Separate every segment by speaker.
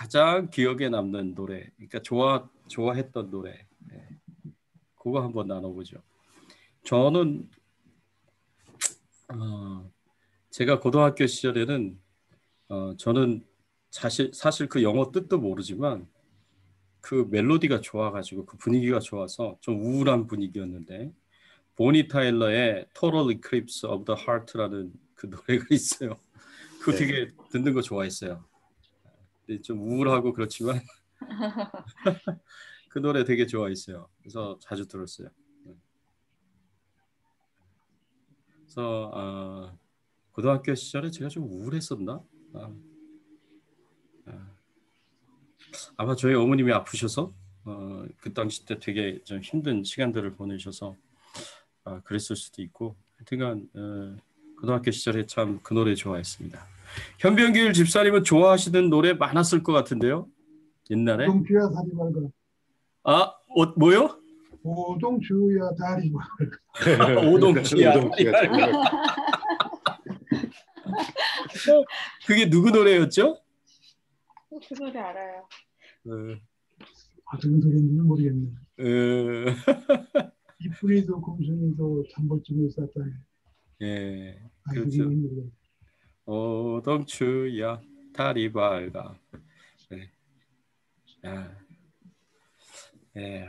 Speaker 1: 가장 기억에 남는 노래, 그러니까 좋아했던 노래, 네. 그거 한번 나눠보죠. 저는 제가 고등학교 시절에는 저는 사실 그 영어 뜻도 모르지만 그 멜로디가 좋아가지고 그 분위기가 좋아서 좀 우울한 분위기였는데 보니 타일러의 Total Eclipse of the Heart라는 그 노래가 있어요. 그거
Speaker 2: 네.
Speaker 1: 되게 듣는 거 좋아했어요. 근데 좀 우울하고 그렇지만 그 노래 되게 좋아했어요. 그래서 자주 들었어요. 그래서 고등학교 시절에 제가 좀 우울했었나? 아마 저희 어머님이 아프셔서 그 당시 때 되게 좀 힘든 시간들을 보내셔서 그랬을 수도 있고 하여튼간 고등학교 시절에 참 그 노래 좋아했습니다. 현병길 집사님은 좋아하시는 노래 많았을 것 같은데요. 옛날에.
Speaker 3: 오동주야 다리 밝아.
Speaker 1: 뭐요?
Speaker 3: 오동주야 다리 밝아.
Speaker 1: 오동주야. 그게 누구 노래였죠?
Speaker 4: 그 노래 알아요.
Speaker 3: 어떤 노래인지는 모르겠네. 이쁜이도 공순이도 단벌쯤에 있었다.
Speaker 1: 예, 그렇죠. 오동주야 다리 밝아. 네.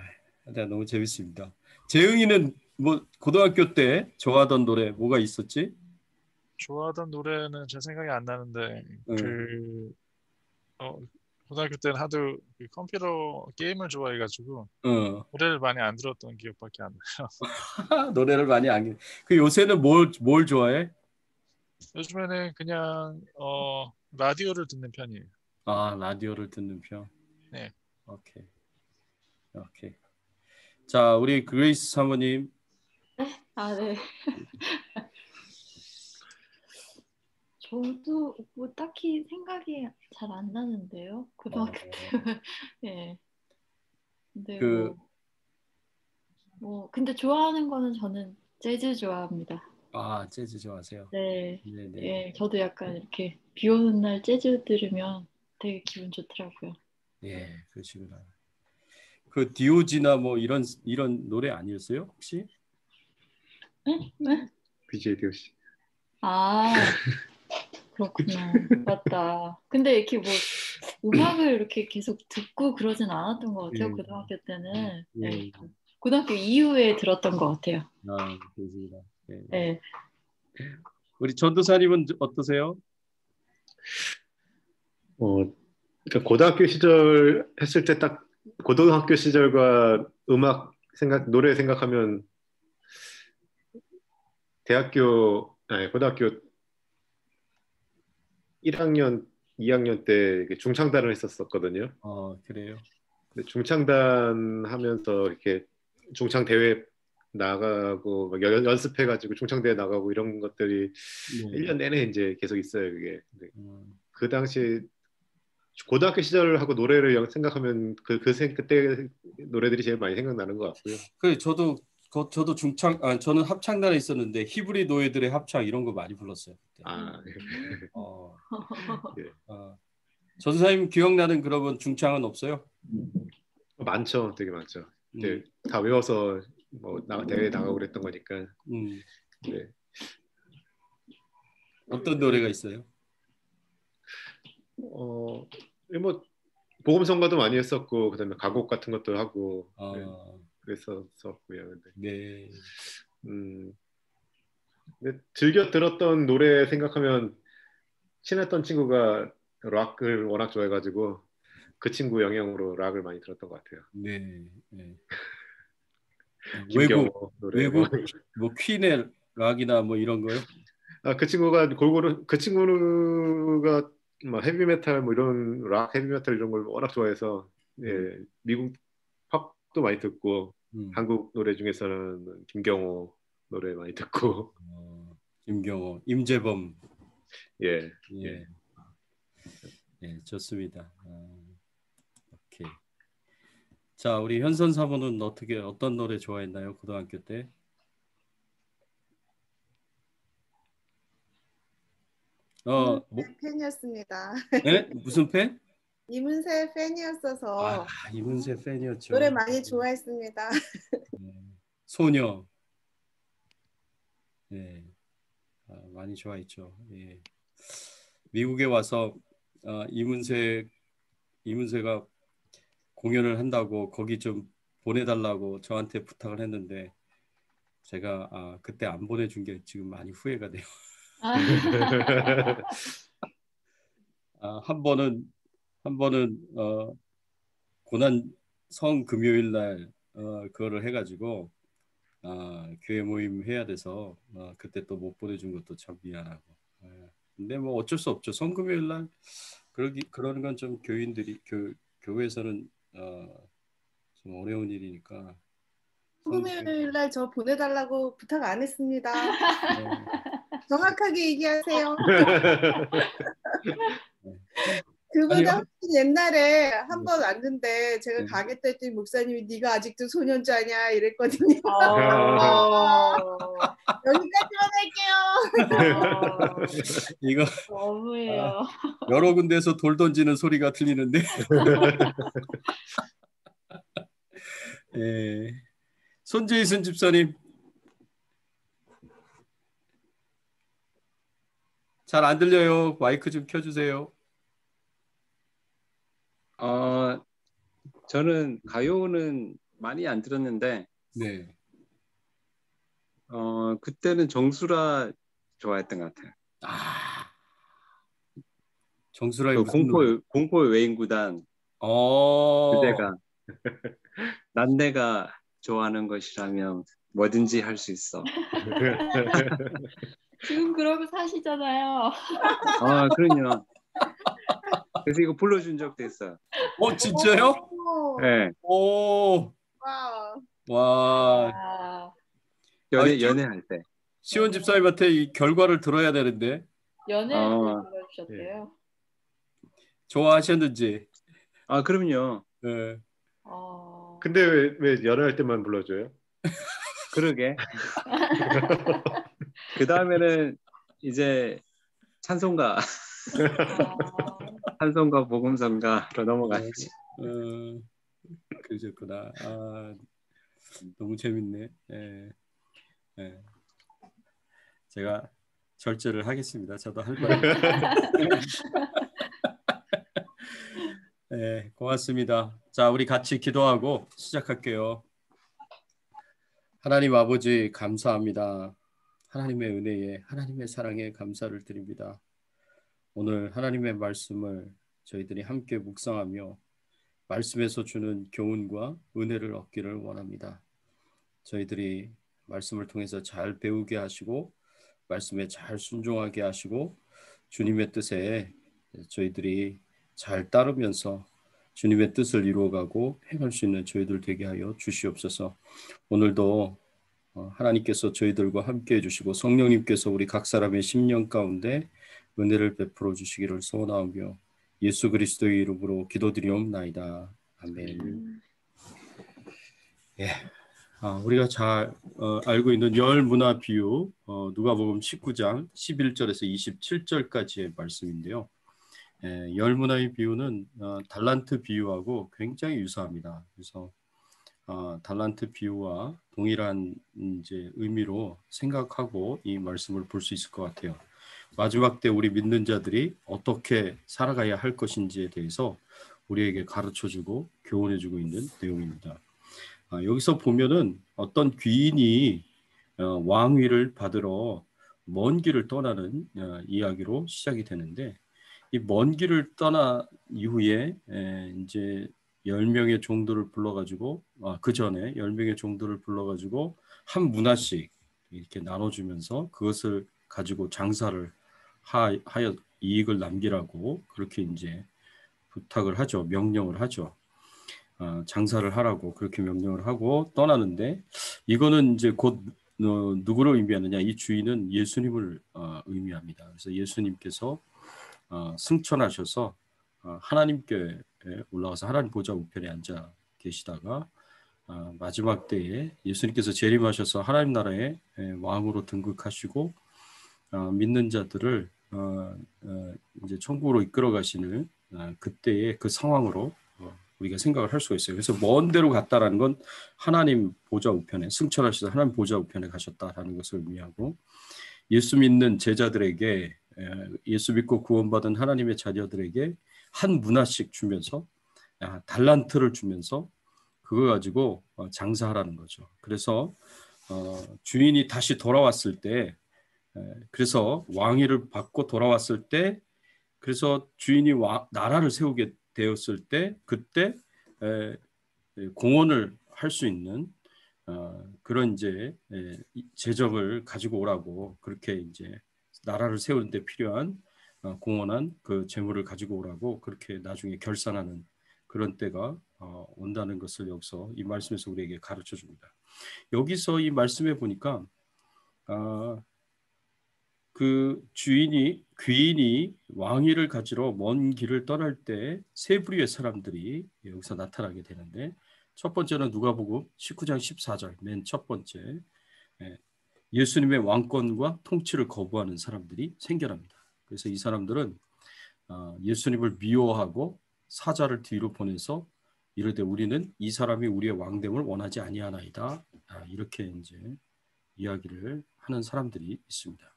Speaker 1: 너무 재밌습니다. 재흥이는 뭐 고등학교 때 좋아하던 노래 뭐가 있었지?
Speaker 5: 좋아하던 노래는 제 생각이 안 나는데 고등학교 때는 하도 그 컴퓨터 게임을 좋아해가지고 노래를 많이 안 들었던 기억밖에 안 나요.
Speaker 1: 노래를 많이 안. 그 요새는 뭘 좋아해?
Speaker 5: 요즘에는 그냥 라디오를 듣는 편이에요.
Speaker 1: 라디오를 듣는 편.
Speaker 5: 네.
Speaker 1: 오케이. 자, 우리 그레이스 사모님.
Speaker 4: 네. 저도 뭐 딱히 생각이 잘 안 나는데요. 고등학교 때. 네. 근데 근데 좋아하는 거는 저는 재즈 좋아합니다.
Speaker 1: 재즈 좋아하세요?
Speaker 4: 네.
Speaker 1: 네네.
Speaker 4: 예, 저도 약간 이렇게 비 오는 날 재즈 들으면 되게 기분 좋더라고요.
Speaker 1: 예, 그러시구나. 그 디오지나 뭐 이런 노래 아니었어요, 혹시?
Speaker 4: 네?
Speaker 2: BJ 디오씨.
Speaker 4: 그렇구나. 맞다. 근데 이렇게 뭐 음악을 이렇게 계속 듣고 그러진 않았던 것 같아요. 고등학교 때는. 네. 고등학교 이후에 들었던 것 같아요.
Speaker 1: 그렇습니다.
Speaker 4: 네.
Speaker 1: 우리 전도사님은 어떠세요?
Speaker 2: 그러니까 고등학교 시절 했을 때 딱 고등학교 시절과 노래 생각하면 고등학교 1학년, 2학년 때 중창단을 했었거든요.
Speaker 1: 그래요?
Speaker 2: 근데 중창단 하면서 이렇게 중창 대회 나가고 막 연습해가지고 중창 대회 나가고 이런 것들이 1년 내내 이제 계속 있어요. 그게. 그 당시 고등학교 시절하고 노래를 생각하면 그때 노래들이 제일 많이 생각나는 것 같고요.
Speaker 1: 저도 저는 합창단에 있었는데 히브리 노예들의 합창 이런 거 많이 불렀어요.
Speaker 2: 예.
Speaker 1: 전도사님 기억나는 그런 중창은 없어요?
Speaker 2: 많죠, 되게 많죠. 다 외워서 뭐 대회 나가고 그랬던 거니까. 네.
Speaker 1: 어떤 노래가 있어요?
Speaker 2: 뭐 복음성가도 많이 했었고 그다음에 가곡 같은 것도 하고 그랬었고요.
Speaker 1: 네.
Speaker 2: 근데 즐겨 들었던 노래 생각하면 친했던 친구가 락을 워낙 좋아해가지고 그 친구 영향으로 락을 많이 들었던 것 같아요.
Speaker 1: 네.
Speaker 2: 외국
Speaker 1: 뭐 퀸의 락이나 뭐 이런 거요?
Speaker 2: 그 친구가 뭐 헤비메탈 뭐 이런 락 헤비메탈 이런 걸 워낙 좋아해서 미국 팝도 많이 듣고 한국 노래 중에서는 김경호 노래 많이 듣고
Speaker 1: 김경호, 임재범.
Speaker 2: 예,
Speaker 1: 좋습니다. 오케이. 자, 우리 현선 사모는 어떤 노래 좋아했나요? 고등학교 때?
Speaker 6: 팬이었습니다.
Speaker 1: 네? 무슨 팬?
Speaker 6: 이문세 팬이었어서
Speaker 1: 이문세 팬이었죠.
Speaker 6: 노래 많이 좋아했습니다.
Speaker 1: 소녀. 네, 많이 좋아했죠. 예. 미국에 와서 이문세가 공연을 한다고 거기 좀 보내달라고 저한테 부탁을 했는데 제가 그때 안 보내준 게 지금 많이 후회가 돼요. 한 번은 고난 성 금요일 날 그거를 해가지고 교회 모임 해야 돼서 그때 또 못 보내준 것도 참 미안하고. 근데 뭐 어쩔 수 없죠. 성 금요일 날 그러는 건 좀 교인들이 교회에서는 좀 어려운 일이니까.
Speaker 6: 금요일 날 저 보내달라고 부탁 안 했습니다. 정확하게 얘기하세요. 그보다 훨씬 옛날에 한 번 왔는데 제가 가겠다 했더니 목사님이 네가 아직도 소년자냐 이랬거든요. 여기까지만 할게요.
Speaker 1: 이거
Speaker 4: 너무해요.
Speaker 1: 여러 군데서 돌 던지는 소리가 들리는데. 예. 손재희순 집사님. 잘 안 들려요. 마이크 좀 켜주세요.
Speaker 7: 저는 가요는 많이 안 들었는데,
Speaker 1: 네.
Speaker 7: 그때는 정수라 좋아했던 것 같아요.
Speaker 1: 정수라의 무슨
Speaker 7: 공포의 외인구단. 그대가 난 내가 좋아하는 것이라면 뭐든지 할 수 있어.
Speaker 4: 지금 그러고 사시잖아요.
Speaker 7: 그럼요. 그래서 이거 불러준 적도 있어요.
Speaker 1: 진짜요?
Speaker 7: 네.
Speaker 1: 와.
Speaker 7: 연애할 때.
Speaker 1: 시원 집사님한테 이 결과를 들어야 되는데.
Speaker 4: 연애할 때 불러주셨대요.
Speaker 1: 좋아하셨는지.
Speaker 7: 그럼요.
Speaker 1: 네.
Speaker 2: 근데 왜 연애할 때만 불러줘요?
Speaker 7: 그러게. 그 다음에는 이제 찬송가 복음성가로 넘어가야지.
Speaker 1: 그러셨구나. 너무 재밌네. 제가 절제를 하겠습니다. 저도 할 말. 네, 고맙습니다. 자, 우리 같이 기도하고 시작할게요. 하나님 아버지 감사합니다. 하나님의 은혜에 하나님의 사랑에 감사를 드립니다. 오늘 하나님의 말씀을 저희들이 함께 묵상하며 말씀에서 주는 교훈과 은혜를 얻기를 원합니다. 저희들이 말씀을 통해서 잘 배우게 하시고 말씀에 잘 순종하게 하시고 주님의 뜻에 저희들이 잘 따르면서 주님의 뜻을 이루어가고 행할 수 있는 저희들 되게 하여 주시옵소서. 오늘도 하나님께서 저희들과 함께 해주시고 성령님께서 우리 각 사람의 심령 가운데 은혜를 베풀어 주시기를 소원하며 예수 그리스도의 이름으로 기도드리옵나이다. 아멘. 예, 우리가 잘 알고 있는 열 문화 비유 누가복음 19장 11절에서 27절까지의 말씀인데요. 열 문화의 비유는 달란트 비유하고 굉장히 유사합니다. 그래서 달란트 비유와 동일한 이제 의미로 생각하고 이 말씀을 볼 수 있을 것 같아요. 마지막 때 우리 믿는 자들이 어떻게 살아가야 할 것인지에 대해서 우리에게 가르쳐주고 교훈해주고 있는 내용입니다. 여기서 보면은 어떤 귀인이 왕위를 받으러 먼 길을 떠나는 이야기로 시작이 되는데, 이 먼 길을 떠나 이후에 이제 10명의 종들을 불러가지고 그 전에 10명의 종들을 불러가지고 한 문화씩 이렇게 나눠주면서 그것을 가지고 장사를 하여 이익을 남기라고 그렇게 이제 부탁을 하죠. 명령을 하죠. 장사를 하라고 그렇게 명령을 하고 떠나는데, 이거는 이제 곧 누구를 의미하느냐? 이 주인은 예수님을 의미합니다. 그래서 예수님께서 승천하셔서 하나님께 올라가서 하나님 보좌 우편에 앉아 계시다가 마지막 때에 예수님께서 재림하셔서 하나님 나라의 왕으로 등극하시고 믿는 자들을 이제 천국으로 이끌어 가시는 그때의 그 상황으로 우리가 생각을 할 수가 있어요. 그래서 먼 데로 갔다라는 건 하나님 보좌 우편에 승천하시다 하나님 보좌 우편에 가셨다라는 것을 의미하고 예수 믿는 제자들에게 예수 믿고 구원받은 하나님의 자녀들에게 한 문화씩 주면서 달란트를 주면서 그거 가지고 장사하라는 거죠. 그래서 주인이 다시 돌아왔을 때 그래서 왕위를 받고 돌아왔을 때 그래서 주인이 나라를 세우게 되었을 때 그때 공헌을 할 수 있는 그런 이제 재정을 가지고 오라고 그렇게 이제 나라를 세우는 데 필요한 공헌한 그 재물을 가지고 오라고 그렇게 나중에 결산하는 그런 때가 온다는 것을 여기서 이 말씀에서 우리에게 가르쳐 줍니다. 여기서 이 말씀에 보니까 그 귀인이 왕위를 가지러 먼 길을 떠날 때 세 부류의 사람들이 여기서 나타나게 되는데 첫 번째는 누가복음 19장 14절 맨 첫 번째 예수님의 왕권과 통치를 거부하는 사람들이 생겨납니다. 그래서 이 사람들은 예수님을 미워하고 사자를 뒤로 보내서 이르되 우리는 이 사람이 우리의 왕됨을 원하지 아니하나이다. 이렇게 이제 이야기를 하는 사람들이 있습니다.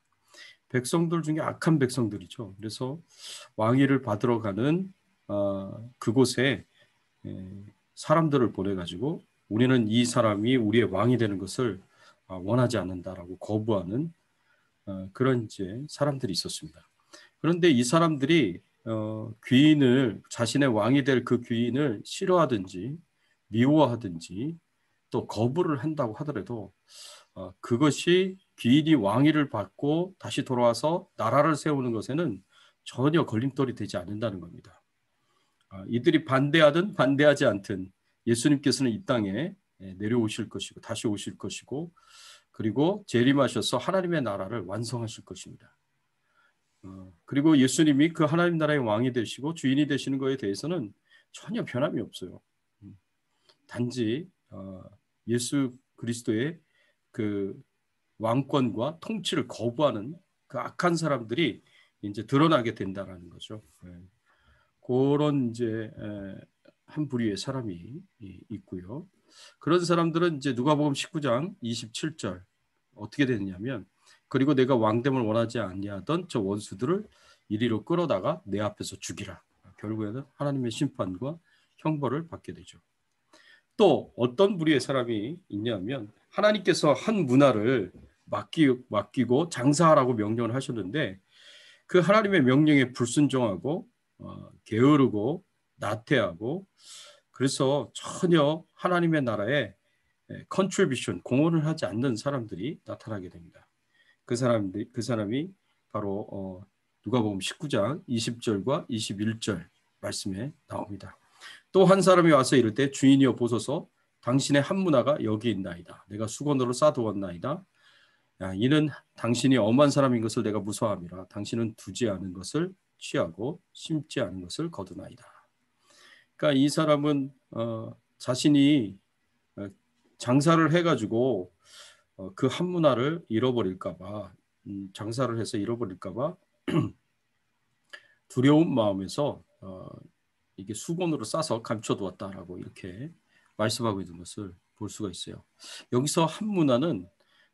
Speaker 1: 백성들 중에 악한 백성들이죠. 그래서 왕위를 받으러 가는 그곳에 사람들을 보내가지고 우리는 이 사람이 우리의 왕이 되는 것을 원하지 않는다라고 거부하는 그런 이제 사람들이 있었습니다. 그런데 이 사람들이 귀인을 자신의 왕이 될 그 귀인을 싫어하든지 미워하든지 또 거부를 한다고 하더라도 그것이 귀인이 왕위를 받고 다시 돌아와서 나라를 세우는 것에는 전혀 걸림돌이 되지 않는다는 겁니다. 이들이 반대하든 반대하지 않든 예수님께서는 이 땅에 내려오실 것이고 다시 오실 것이고 그리고 재림하셔서 하나님의 나라를 완성하실 것입니다. 그리고 예수님이 그 하나님 나라의 왕이 되시고 주인이 되시는 것에 대해서는 전혀 변함이 없어요. 단지 예수 그리스도의 그 왕권과 통치를 거부하는 그 악한 사람들이 이제 드러나게 된다라는 거죠. 그런 이제 한 부류의 사람이 있고요. 그런 사람들은 이제 누가복음 19장 27절 어떻게 되느냐면 그리고 내가 왕됨을 원하지 아니하던 저 원수들을 이리로 끌어다가 내 앞에서 죽이라. 결국에는 하나님의 심판과 형벌을 받게 되죠. 또 어떤 부류의 사람이 있냐면 하나님께서 한 문화를 맡기고 장사하라고 명령을 하셨는데 그 하나님의 명령에 불순종하고 게으르고 나태하고 그래서 전혀 하나님의 나라에 컨트리뷰션 공헌을 하지 않는 사람들이 나타나게 됩니다. 그 사람이 바로 누가복음 19장 20절과 21절 말씀에 나옵니다. 또 한 사람이 와서 이를 때 주인이여 보소서 당신의 한 문화가 여기 있나이다. 내가 수건으로 싸두었나이다. 이는 당신이 엄한 사람인 것을 내가 무서워함이라. 당신은 두지 않은 것을 취하고 심지 않은 것을 거두나이다. 그러니까 이 사람은 자신이 장사를 해가지고 그 한 문화를 잃어버릴까봐 장사를 해서 잃어버릴까봐 두려운 마음에서 이게 수건으로 싸서 감춰두었다라고 이렇게 말씀하고 있는 것을 볼 수가 있어요. 여기서 한 문화는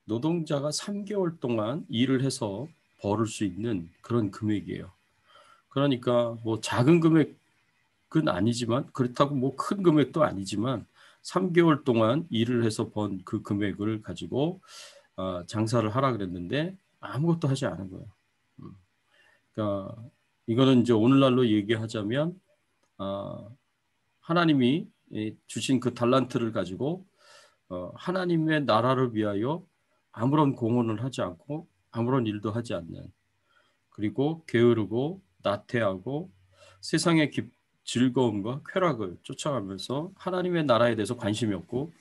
Speaker 1: 노동자가 3개월 동안 일을 해서 벌을 수 있는 그런 금액이에요. 그러니까 뭐 작은 금액은 아니지만 그렇다고 뭐 큰 금액도 아니지만 3개월 동안 일을 해서 번 그 금액을 가지고 장사를 하라 그랬는데 아무것도 하지 않은 거예요. 그러니까 이거는 이제 오늘날로 얘기하자면 하나님이 주신 그 달란트를 가지고 하나님의 나라를 위하여 아무런 공헌을 하지 않고 아무런 일도 하지 않는 그리고 게으르고 나태하고 세상의 즐거움과 쾌락을 쫓아가면서 하나님의 나라에 대해서 관심이 없고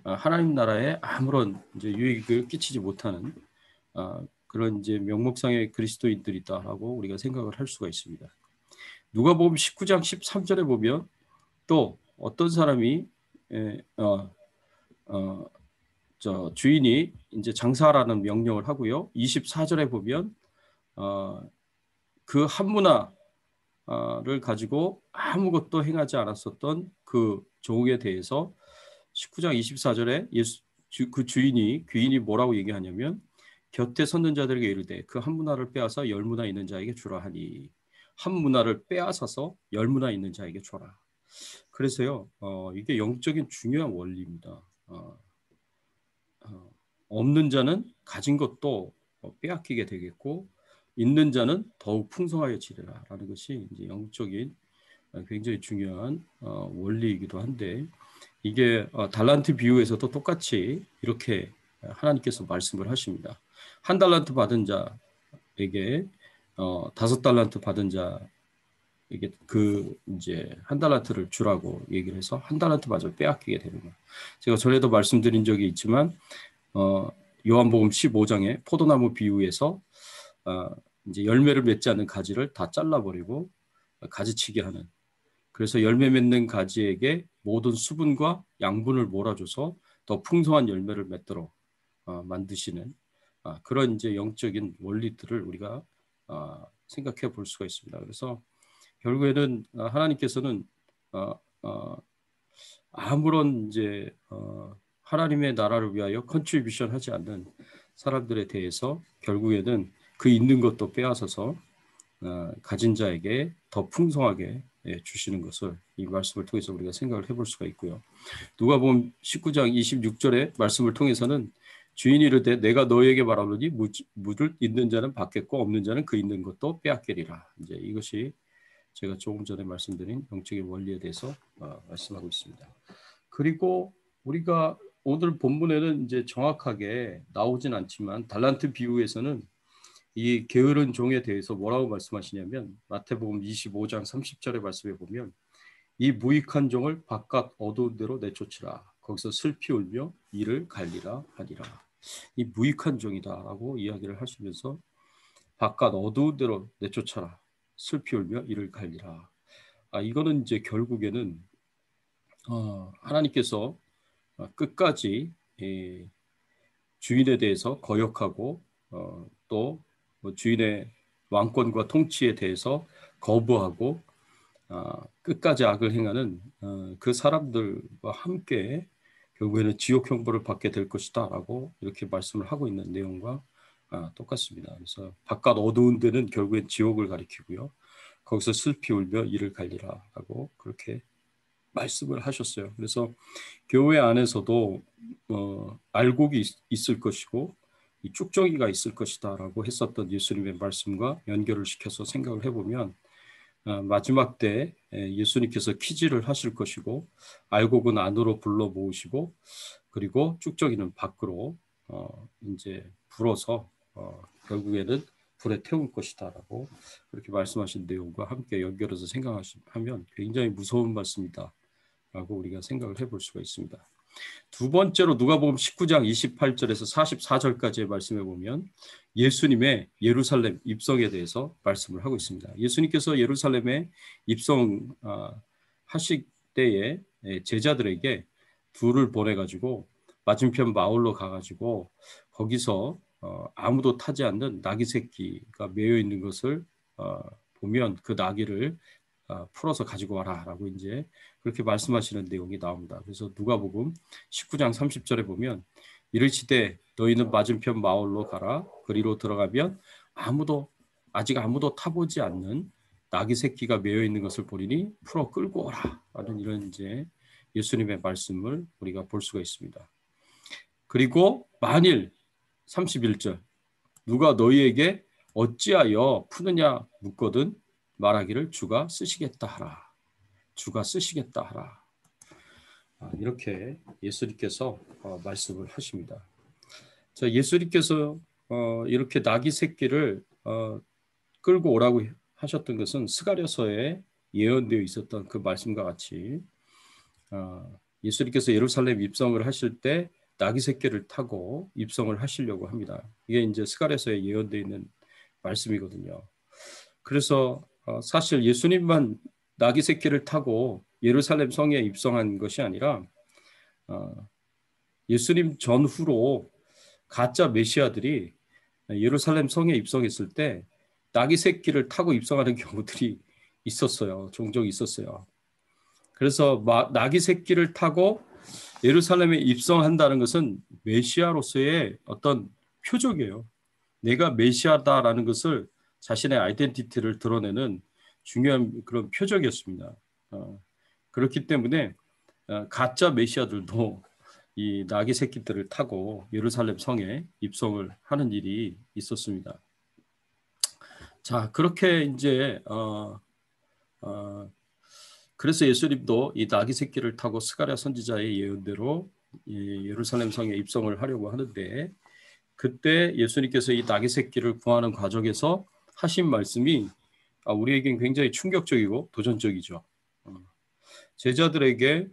Speaker 1: 하나님 나라에 아무런 이제 유익을 끼치지 못하는 그런 이제 명목상의 그리스도인들이다라고 우리가 생각을 할 수가 있습니다. 누가복음 19장 13절에 보면 또 어떤 사람이 주인이 이제 장사하라는 명령을 하고요. 24절에 보면 그 한 문화 가지고 아무것도 행하지 않았었던 그 종에 대해서 19장 24절에 그 귀인이 뭐라고 얘기하냐면 곁에 섰는 자들에게 이르되 그 한 문화를 빼앗아 10문화 있는 자에게 주라 하니 한 문화를 빼앗아서 10문화 있는 자에게 줘라. 그래서요 이게 영적인 중요한 원리입니다. 없는 자는 가진 것도 빼앗기게 되겠고 있는 자는 더욱 풍성하여지리라 라는 것이 이제 영적인 굉장히 중요한 원리이기도 한데 이게 달란트 비유에서도 똑같이 이렇게 하나님께서 말씀을 하십니다. 한 달란트 받은 자에게 5달란트 받은 자에게 그 이제 한 달란트를 주라고 얘기를 해서 한 달란트 마저 빼앗기게 되는 거예요. 제가 전에도 말씀드린 적이 있지만 요한복음 15장에 포도나무 비유에서 이제 열매를 맺지 않는 가지를 다 잘라버리고 가지치기 하는 그래서 열매 맺는 가지에게 모든 수분과 양분을 몰아줘서 더 풍성한 열매를 맺도록 만드시는 그런 이제 영적인 원리들을 우리가 생각해 볼 수가 있습니다. 그래서 결국에는 하나님께서는 아무런 이제 하나님의 나라를 위하여 컨트리뷰션 하지 않는 사람들에 대해서 결국에는 그 있는 것도 빼앗아서 가진 자에게 더 풍성하게 주시는 것을 이 말씀을 통해서 우리가 생각을 해볼 수가 있고요. 누가복음 19장 26절의 말씀을 통해서는 주인이 이르되 내가 너에게 말하노니 무줄 있는 자는 받겠고 없는 자는 그 있는 것도 빼앗기리라. 이제 이것이 제가 조금 전에 말씀드린 영적인 원리에 대해서 말씀하고 있습니다. 그리고 우리가 오늘 본문에는 이제 정확하게 나오진 않지만 달란트 비유에서는 이 게으른 종에 대해서 뭐라고 말씀하시냐면 마태복음 25장 30절의 말씀에 보면 이 무익한 종을 바깥 어두운 데로 내쫓으라. 거기서 슬피 울며 이를 갈리라 하니라. 이 무익한 종이다라고 이야기를 하시면서 바깥 어두운 데로 내쫓아라. 슬피 울며 이를 갈리라. 이거는 이제 결국에는 하나님께서 끝까지 주인에 대해서 거역하고 또 주인의 왕권과 통치에 대해서 거부하고 끝까지 악을 행하는 그 사람들과 함께 결국에는 지옥 형벌을 받게 될 것이다 라고 이렇게 말씀을 하고 있는 내용과 똑같습니다. 그래서 바깥 어두운 데는 결국엔 지옥을 가리키고요. 거기서 슬피 울며 이를 갈리라 라고 그렇게 말씀을 하셨어요. 그래서 교회 안에서도 알곡이 있을 것이고 이 쭉정이가 있을 것이다 라고 했었던 예수님의 말씀과 연결을 시켜서 생각을 해보면 마지막 때 예수님께서 키질을 하실 것이고 알곡은 안으로 불러 모으시고 그리고 쭉정이는 밖으로 이제 불어서 결국에는 불에 태울 것이다 라고 그렇게 말씀하신 내용과 함께 연결해서 생각하면 굉장히 무서운 말씀이다 라고 우리가 생각을 해볼 수가 있습니다. 두 번째로 누가복음 19장 28절에서 44절까지의 말씀에 보면 예수님의 예루살렘 입성에 대해서 말씀을 하고 있습니다. 예수님께서 예루살렘에 입성하실 때에 제자들에게 둘을 보내가지고 맞은편 마을로 가가지고 거기서 아무도 타지 않는 나귀 새끼가 매여 있는 것을 보면 그 나귀를 풀어서 가지고 와라라고 이제 그렇게 말씀하시는 내용이 나옵니다. 그래서 누가복음 19장 30절에 보면 이르시되 너희는 맞은편 마을로 가라. 그리로 들어가면 아직 아무도 타보지 않는 나귀 새끼가 매여 있는 것을 보리니 풀어 끌고 오라라는 이런 이제 예수님의 말씀을 우리가 볼 수가 있습니다. 그리고 만일 31절 누가 너희에게 어찌하여 푸느냐 묻거든 말하기를 주가 쓰시겠다 하라. 주가 쓰시겠다 하라. 이렇게 예수님께서 말씀을 하십니다. 자, 예수님께서 이렇게 나귀 새끼를 끌고 오라고 하셨던 것은 스가랴서에 예언되어 있었던 그 말씀과 같이 예수님께서 예루살렘 입성을 하실 때 나귀 새끼를 타고 입성을 하시려고 합니다. 이게 이제 스가랴서에 예언되어 있는 말씀이거든요. 그래서 사실 예수님만 나귀 새끼를 타고 예루살렘 성에 입성한 것이 아니라 예수님 전후로 가짜 메시아들이 예루살렘 성에 입성했을 때 나귀 새끼를 타고 입성하는 경우들이 있었어요. 종종 있었어요. 그래서 나귀 새끼를 타고 예루살렘에 입성한다는 것은 메시아로서의 어떤 표적이에요. 내가 메시아다라는 것을 자신의 아이덴티티를 드러내는 중요한 그런 표적이었습니다. 그렇기 때문에 가짜 메시아들도 이 나귀 새끼들을 타고 예루살렘 성에 입성을 하는 일이 있었습니다. 자, 그렇게 이제 그래서 예수님도 이 나귀 새끼를 타고 스가랴 선지자의 예언대로 예루살렘 성에 입성을 하려고 하는데, 그때 예수님께서 이 나귀 새끼를 구하는 과정에서 하신 말씀이 우리에겐 굉장히 충격적이고 도전적이죠. 제자들에게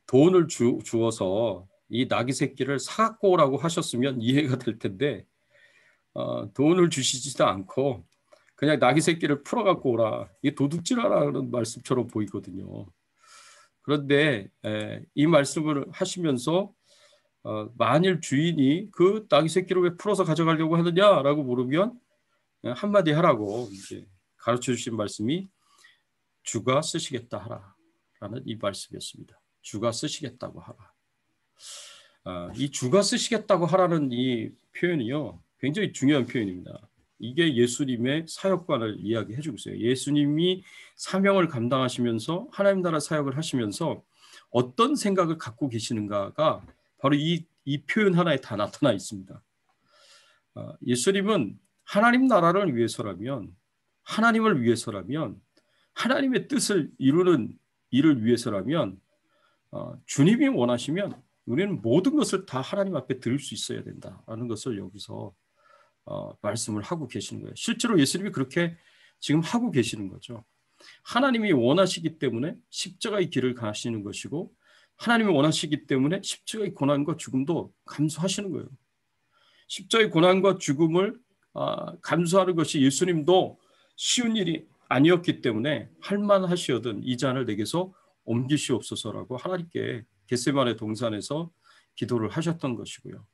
Speaker 1: 돈을 주어서 이 나귀 새끼를 사갖고 오라고 하셨으면 이해가 될 텐데, 돈을 주시지도 않고 그냥 나귀 새끼를 풀어갖고 오라, 이게 도둑질하라는 말씀처럼 보이거든요. 그런데 이 말씀을 하시면서 만일 주인이 그 나귀 새끼를 왜 풀어서 가져가려고 하느냐라고 물으면 한마디 하라고 이제 가르쳐 주신 말씀이 주가 쓰시겠다 하라라는 이 말씀이었습니다. 주가 쓰시겠다고 하라. 이 주가 쓰시겠다고 하라는 이 표현이요, 굉장히 중요한 표현입니다. 이게 예수님의 사역관을 이야기해 주고 있어요. 예수님이 사명을 감당하시면서 하나님 나라 사역을 하시면서 어떤 생각을 갖고 계시는가가 바로 이 표현 하나에 다 나타나 있습니다. 예수님은 하나님 나라를 위해서라면, 하나님을 위해서라면, 하나님의 뜻을 이루는 일을 위해서라면, 주님이 원하시면 우리는 모든 것을 다 하나님 앞에 드릴 수 있어야 된다라는 것을 여기서 말씀을 하고 계시는 거예요. 실제로 예수님이 그렇게 지금 하고 계시는 거죠. 하나님이 원하시기 때문에 십자가의 길을 가시는 것이고, 하나님이 원하시기 때문에 십자가의 고난과 죽음도 감수하시는 거예요. 십자가의 고난과 죽음을 감수하는 것이 예수님도 쉬운 일이 아니었기 때문에 할만하시거든 이 잔을 내게서 옮기시옵소서라고 하나님께 겟세마네 동산에서 기도를 하셨던 것이고요.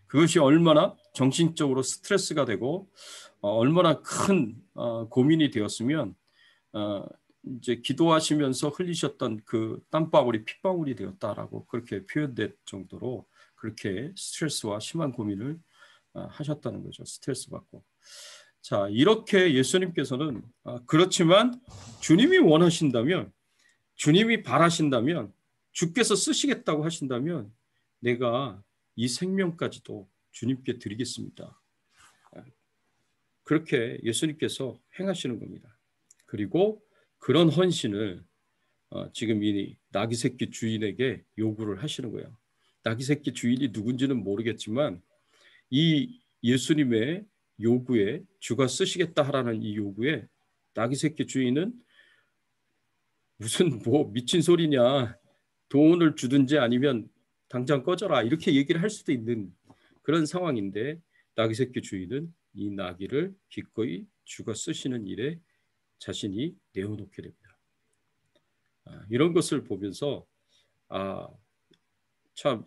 Speaker 1: 그것이 얼마나 정신적으로 스트레스가 되고 얼마나 큰 고민이 되었으면 이제 기도하시면서 흘리셨던 그 땀방울이 핏방울이 되었다라고 그렇게 표현될 정도로 그렇게 스트레스와 심한 고민을 하셨다는 거죠. 스트레스 받고. 자, 이렇게 예수님께서는 그렇지만 주님이 원하신다면, 주님이 바라신다면, 주께서 쓰시겠다고 하신다면 내가 이 생명까지도 주님께 드리겠습니다. 그렇게 예수님께서 행하시는 겁니다. 그리고 그런 헌신을 지금 이 나귀 새끼 주인에게 요구를 하시는 거예요. 나귀 새끼 주인이 누군지는 모르겠지만 이 예수님의 요구에, 주가 쓰시겠다 하라는 이 요구에 나귀 새끼 주인은 무슨 미친 소리냐, 돈을 주든지 아니면 당장 꺼져라, 이렇게 얘기를 할 수도 있는 그런 상황인데, 나귀 새끼 주인은 이 나귀를 기꺼이 주가 쓰시는 일에 자신이 내어놓게 됩니다. 이런 것을 보면서 참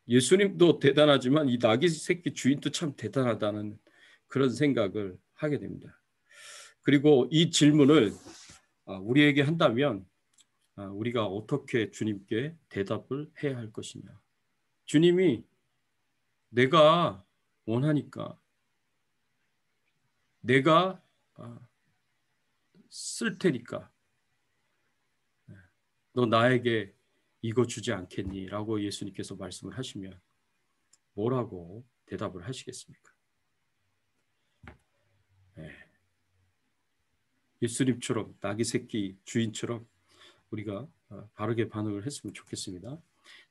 Speaker 1: 예수님도 대단하지만 이 나귀 새끼 주인도 참 대단하다는 그런 생각을 하게 됩니다. 그리고 이 질문을 우리에게 한다면 우리가 어떻게 주님께 대답을 해야 할 것이냐. 주님이 내가 원하니까, 내가 쓸 테니까 너 나에게 이거 주지 않겠니? 라고 예수님께서 말씀을 하시면 뭐라고 대답을 하시겠습니까? 예수님처럼, 나귀 새끼 주인처럼 우리가 바르게 반응을 했으면 좋겠습니다.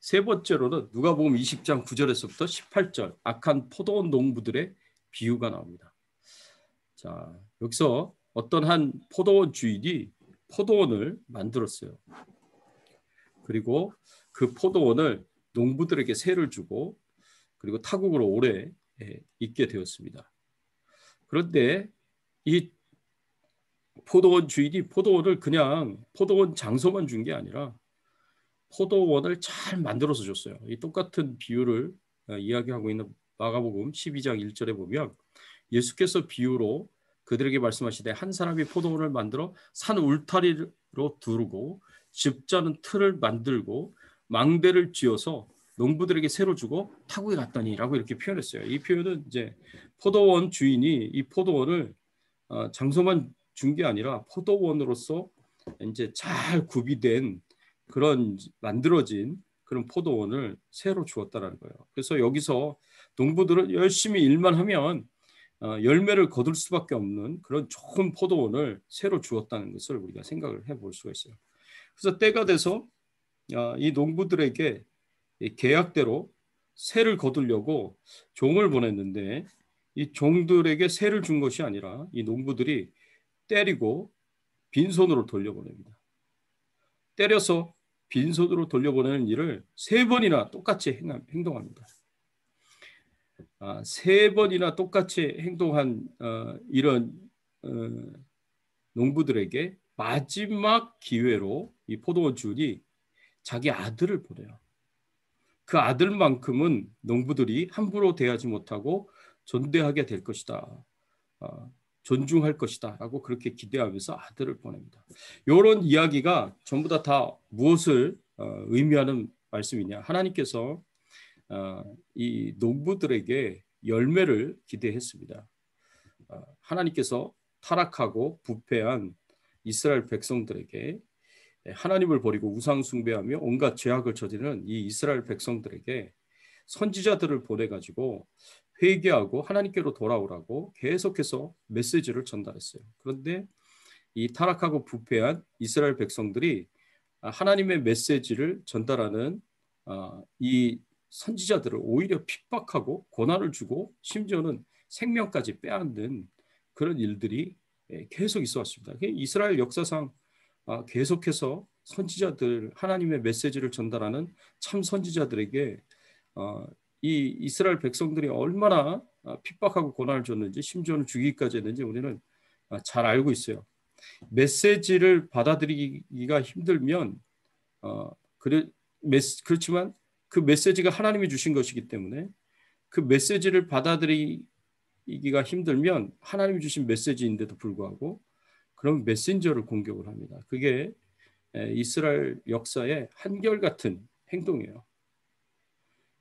Speaker 1: 세 번째로는 누가복음 20장 9절에서부터 18절 악한 포도원 농부들의 비유가 나옵니다. 자, 여기서 어떤 한 포도원 주인이 포도원을 만들었어요. 그리고 그 포도원을 농부들에게 세를 주고 그리고 타국으로 오래 있게 되었습니다. 그런데 이 포도원 주인이 포도원을 그냥 포도원 장소만 준 게 아니라 포도원을 잘 만들어서 줬어요. 이 똑같은 비유를 이야기하고 있는 마가복음 12장 1절에 보면 예수께서 비유로 그들에게 말씀하시되 한 사람이 포도원을 만들어 산 울타리로 두르고 집자는 틀을 만들고 망대를 쥐어서 농부들에게 새로 주고 타국에 갔더니라고 이렇게 표현했어요. 이 표현은 이제 포도원 주인이 이 포도원을 장소만 준 게 아니라 포도원으로서 이제 잘 구비된 그런 만들어진 그런 포도원을 새로 주었다라는 거예요. 그래서 여기서 농부들은 열심히 일만 하면 열매를 거둘 수밖에 없는 그런 좋은 포도원을 새로 주었다는 것을 우리가 생각을 해볼 수가 있어요. 그래서 때가 돼서 이 농부들에게 계약대로 새를 거두려고 종을 보냈는데 이 종들에게 새를 준 것이 아니라 이 농부들이 때리고 빈손으로 돌려보냅니다. 때려서 빈손으로 돌려보내는 일을 3번이나 똑같이 행동합니다. 3번이나 똑같이 행동한 이런 농부들에게 마지막 기회로 이 포도원 주인이 자기 아들을 보내요. 그 아들만큼은 농부들이 함부로 대하지 못하고 존대하게 될 것이다. 존중할 것이다 라고 그렇게 기대하면서 아들을 보냅니다. 이런 이야기가 전부 다 무엇을 의미하는 말씀이냐. 하나님께서 이 농부들에게 열매를 기대했습니다. 하나님께서 타락하고 부패한 이스라엘 백성들에게 하나님을 버리고 우상 숭배하며 온갖 죄악을 저지르는 이 이스라엘 백성들에게 선지자들을 보내가지고 회개하고 하나님께로 돌아오라고 계속해서 메시지를 전달했어요. 그런데 이 타락하고 부패한 이스라엘 백성들이 하나님의 메시지를 전달하는 이 선지자들을 오히려 핍박하고 고난을 주고 심지어는 생명까지 빼앗는 그런 일들이 계속 있어 왔습니다. 이스라엘 역사상 계속해서 선지자들, 하나님의 메시지를 전달하는 참 선지자들에게 이 이스라엘 백성들이 얼마나 핍박하고 고난을 줬는지 심지어는 죽이기까지 했는지 우리는 잘 알고 있어요. 메시지를 받아들이기가 힘들면 그렇지만 그 메시지가 하나님이 주신 것이기 때문에 그 메시지를 받아들이기가 힘들면 하나님이 주신 메시지인데도 불구하고 그런 메신저를 공격을 합니다. 그게 이스라엘 역사의 한결같은 행동이에요.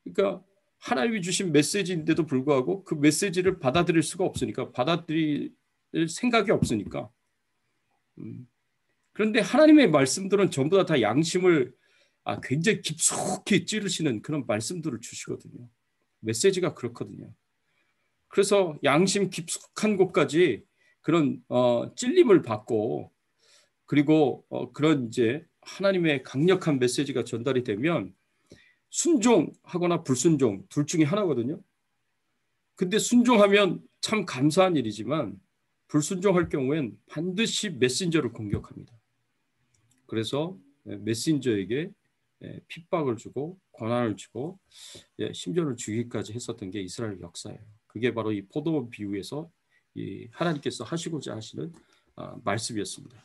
Speaker 1: 그러니까 하나님이 주신 메시지인데도 불구하고 그 메시지를 받아들일 수가 없으니까, 받아들일 생각이 없으니까. 그런데 하나님의 말씀들은 전부 다 양심을 굉장히 깊숙이 찌르시는 그런 말씀들을 주시거든요. 메시지가 그렇거든요. 그래서 양심 깊숙한 곳까지 그런 찔림을 받고, 그리고 그런 이제 하나님의 강력한 메시지가 전달이 되면 순종하거나 불순종 둘 중에 하나거든요. 근데 순종하면 참 감사한 일이지만 불순종할 경우엔 반드시 메신저를 공격합니다. 그래서 메신저에게 핍박을 주고 고난을 주고 심지어는 죽이기까지 했었던 게 이스라엘 역사예요. 그게 바로 이 포도원 비유에서 이 하나님께서 하시고자 하시는 말씀이었습니다.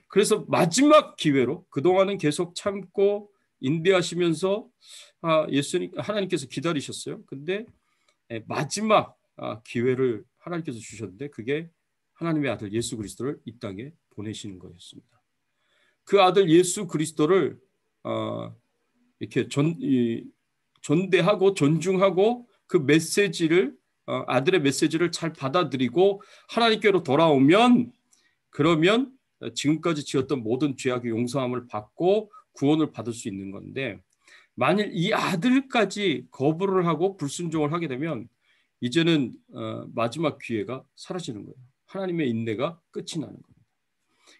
Speaker 1: 그래서 마지막 기회로 그동안은 계속 참고 인내하시면서 하나님께서 기다리셨어요. 근데 마지막 기회를 하나님께서 주셨는데 그게 하나님의 아들 예수 그리스도를 이 땅에 보내시는 거였습니다. 그 아들 예수 그리스도를 이렇게 존대하고 존중하고 그 메시지를 아들의 메시지를 잘 받아들이고 하나님께로 돌아오면, 그러면 지금까지 지었던 모든 죄악의 용서함을 받고 구원을 받을 수 있는 건데, 만일 이 아들까지 거부를 하고 불순종을 하게 되면 이제는 마지막 기회가 사라지는 거예요. 하나님의 인내가 끝이 나는 겁니다.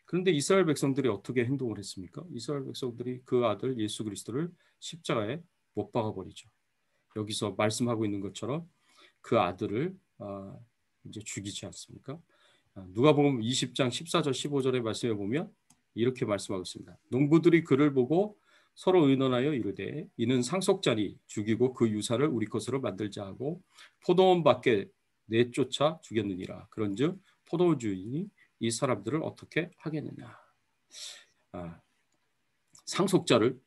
Speaker 1: 그런데 이스라엘 백성들이 어떻게 행동을 했습니까? 이스라엘 백성들이 그 아들 예수 그리스도를 십자가에 못 박아버리죠. 여기서 말씀하고 있는 것처럼 그 아들을 이제 죽이지 않습니까? 누가복음 20장 14절 15절의 말씀에 보면 이렇게 말씀하고 있습니다. 농부들이 그를 보고 서로 의논하여 이르되 이는 상속자니 죽이고 그 유사를 우리 것으로 만들자 하고 포도원 밖에 내쫓아 죽였느니라. 그런즉 포도원 주인이 이 사람들을 어떻게 하겠느냐. 상속자를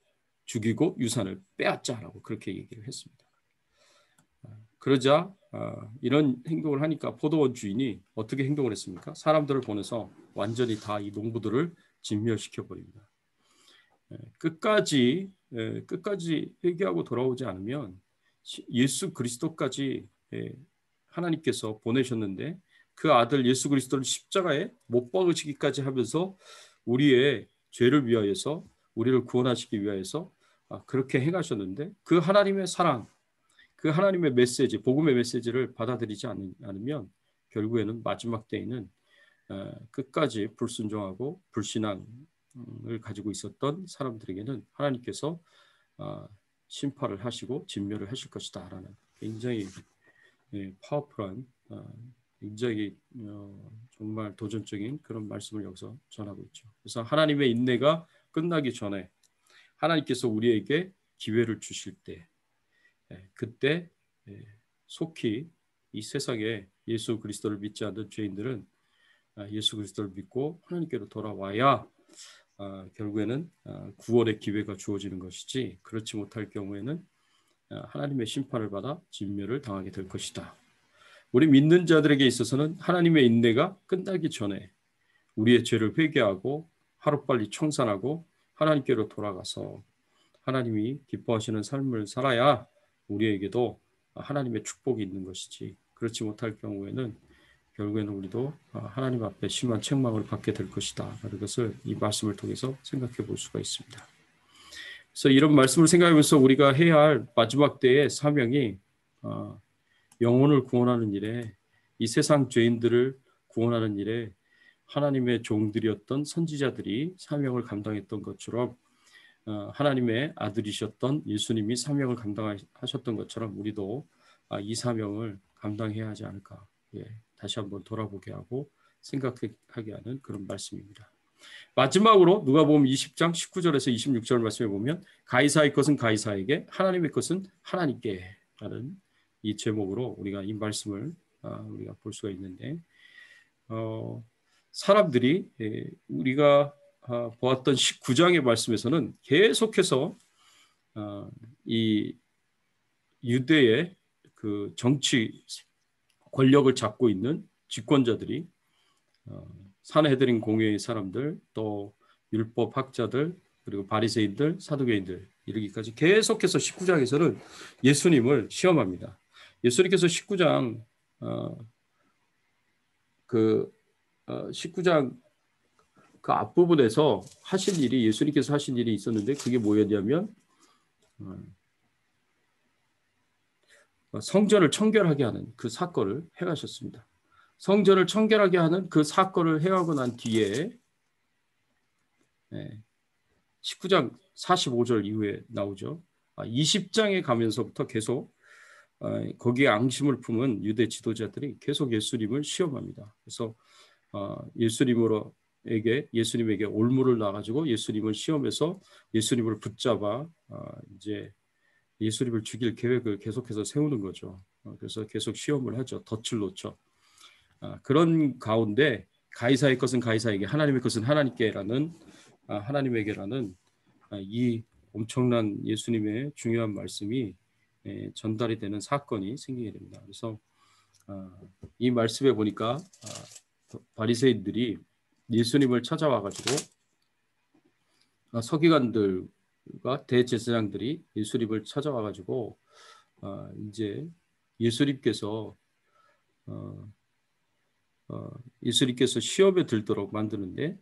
Speaker 1: 죽이고 유산을 빼앗자라고 그렇게 얘기를 했습니다. 그러자 이런 행동을 하니까 포도원 주인이 어떻게 행동을 했습니까? 사람들을 보내서 완전히 다 이 농부들을 진멸시켜 버립니다. 끝까지 회개하고 돌아오지 않으면 예수 그리스도까지 하나님께서 보내셨는데 그 아들 예수 그리스도를 십자가에 못 박으시기까지 하면서 우리의 죄를 위하여서 우리를 구원하시기 위하여서 그렇게 행하셨는데 그 하나님의 사랑, 그 하나님의 메시지, 복음의 메시지를 받아들이지 않으면 결국에는 마지막 때에는 끝까지 불순종하고 불신앙을 가지고 있었던 사람들에게는 하나님께서 심판을 하시고 진멸을 하실 것이다 라는 굉장히 파워풀한 굉장히 정말 도전적인 그런 말씀을 여기서 전하고 있죠. 그래서 하나님의 인내가 끝나기 전에 하나님께서 우리에게 기회를 주실 때 그때 속히 이 세상에 예수 그리스도를 믿지 않는 죄인들은 예수 그리스도를 믿고 하나님께로 돌아와야 결국에는 구원의 기회가 주어지는 것이지 그렇지 못할 경우에는 하나님의 심판을 받아 진멸을 당하게 될 것이다. 우리 믿는 자들에게 있어서는 하나님의 인내가 끝나기 전에 우리의 죄를 회개하고 하루빨리 청산하고 하나님께로 돌아가서 하나님이 기뻐하시는 삶을 살아야 우리에게도 하나님의 축복이 있는 것이지 그렇지 못할 경우에는 결국에는 우리도 하나님 앞에 심한 책망을 받게 될 것이다. 라는 것을 이 말씀을 통해서 생각해 볼 수가 있습니다. 그래서 이런 말씀을 생각하면서 우리가 해야 할 마지막 때의 사명이 영혼을 구원하는 일에 이 세상 죄인들을 구원하는 일에 하나님의 종들이었던 선지자들이 사명을 감당했던 것처럼 하나님의 아들이셨던 예수님이 사명을 감당하셨던 것처럼 우리도 이 사명을 감당해야 하지 않을까 다시 한번 돌아보게 하고 생각하게 하는 그런 말씀입니다. 마지막으로 누가복음 20장 19절에서 26절 말씀에 보면 가이사의 것은 가이사에게 하나님의 것은 하나님께 라는 이 제목으로 우리가 이 말씀을 우리가 볼 수가 있는데 사람들이 우리가 보았던 19장의 말씀에서는 계속해서 이 유대의 그 정치 권력을 잡고 있는 집권자들이 산헤드린 공회의 사람들 또 율법 학자들 그리고 바리새인들 사두개인들 이르기까지 계속해서 19장에서는 예수님을 시험합니다. 예수님께서 19장 19장 그 앞부분에서 하신 일이 예수님께서 하신 일이 있었는데 그게 뭐였냐면 성전을 청결하게 하는 그 사건을 행하셨습니다. 성전을 청결하게 하는 그 사건을 행하고 난 뒤에 19장 45절 이후에 나오죠. 20장에 가면서부터 계속 거기에 앙심을 품은 유대 지도자들이 계속 예수님을 시험합니다. 그래서 예수님에게 올무를 놔가지고 예수님을 시험해서 예수님을 붙잡아 이제 예수님을 죽일 계획을 계속해서 세우는 거죠. 그래서 계속 시험을 하죠. 덫을 놓죠. 그런 가운데 가이사의 것은 가이사에게 하나님의 것은 하나님께라는 하나님에게라는 이 엄청난 예수님의 중요한 말씀이 전달이 되는 사건이 생기게 됩니다. 그래서 이 말씀에 보니까 바리새인들이 예수님을 찾아와가지고 서기관들과 대제사장들이 예수님을 찾아와가지고 이제 예수님께서 시험에 들도록 만드는데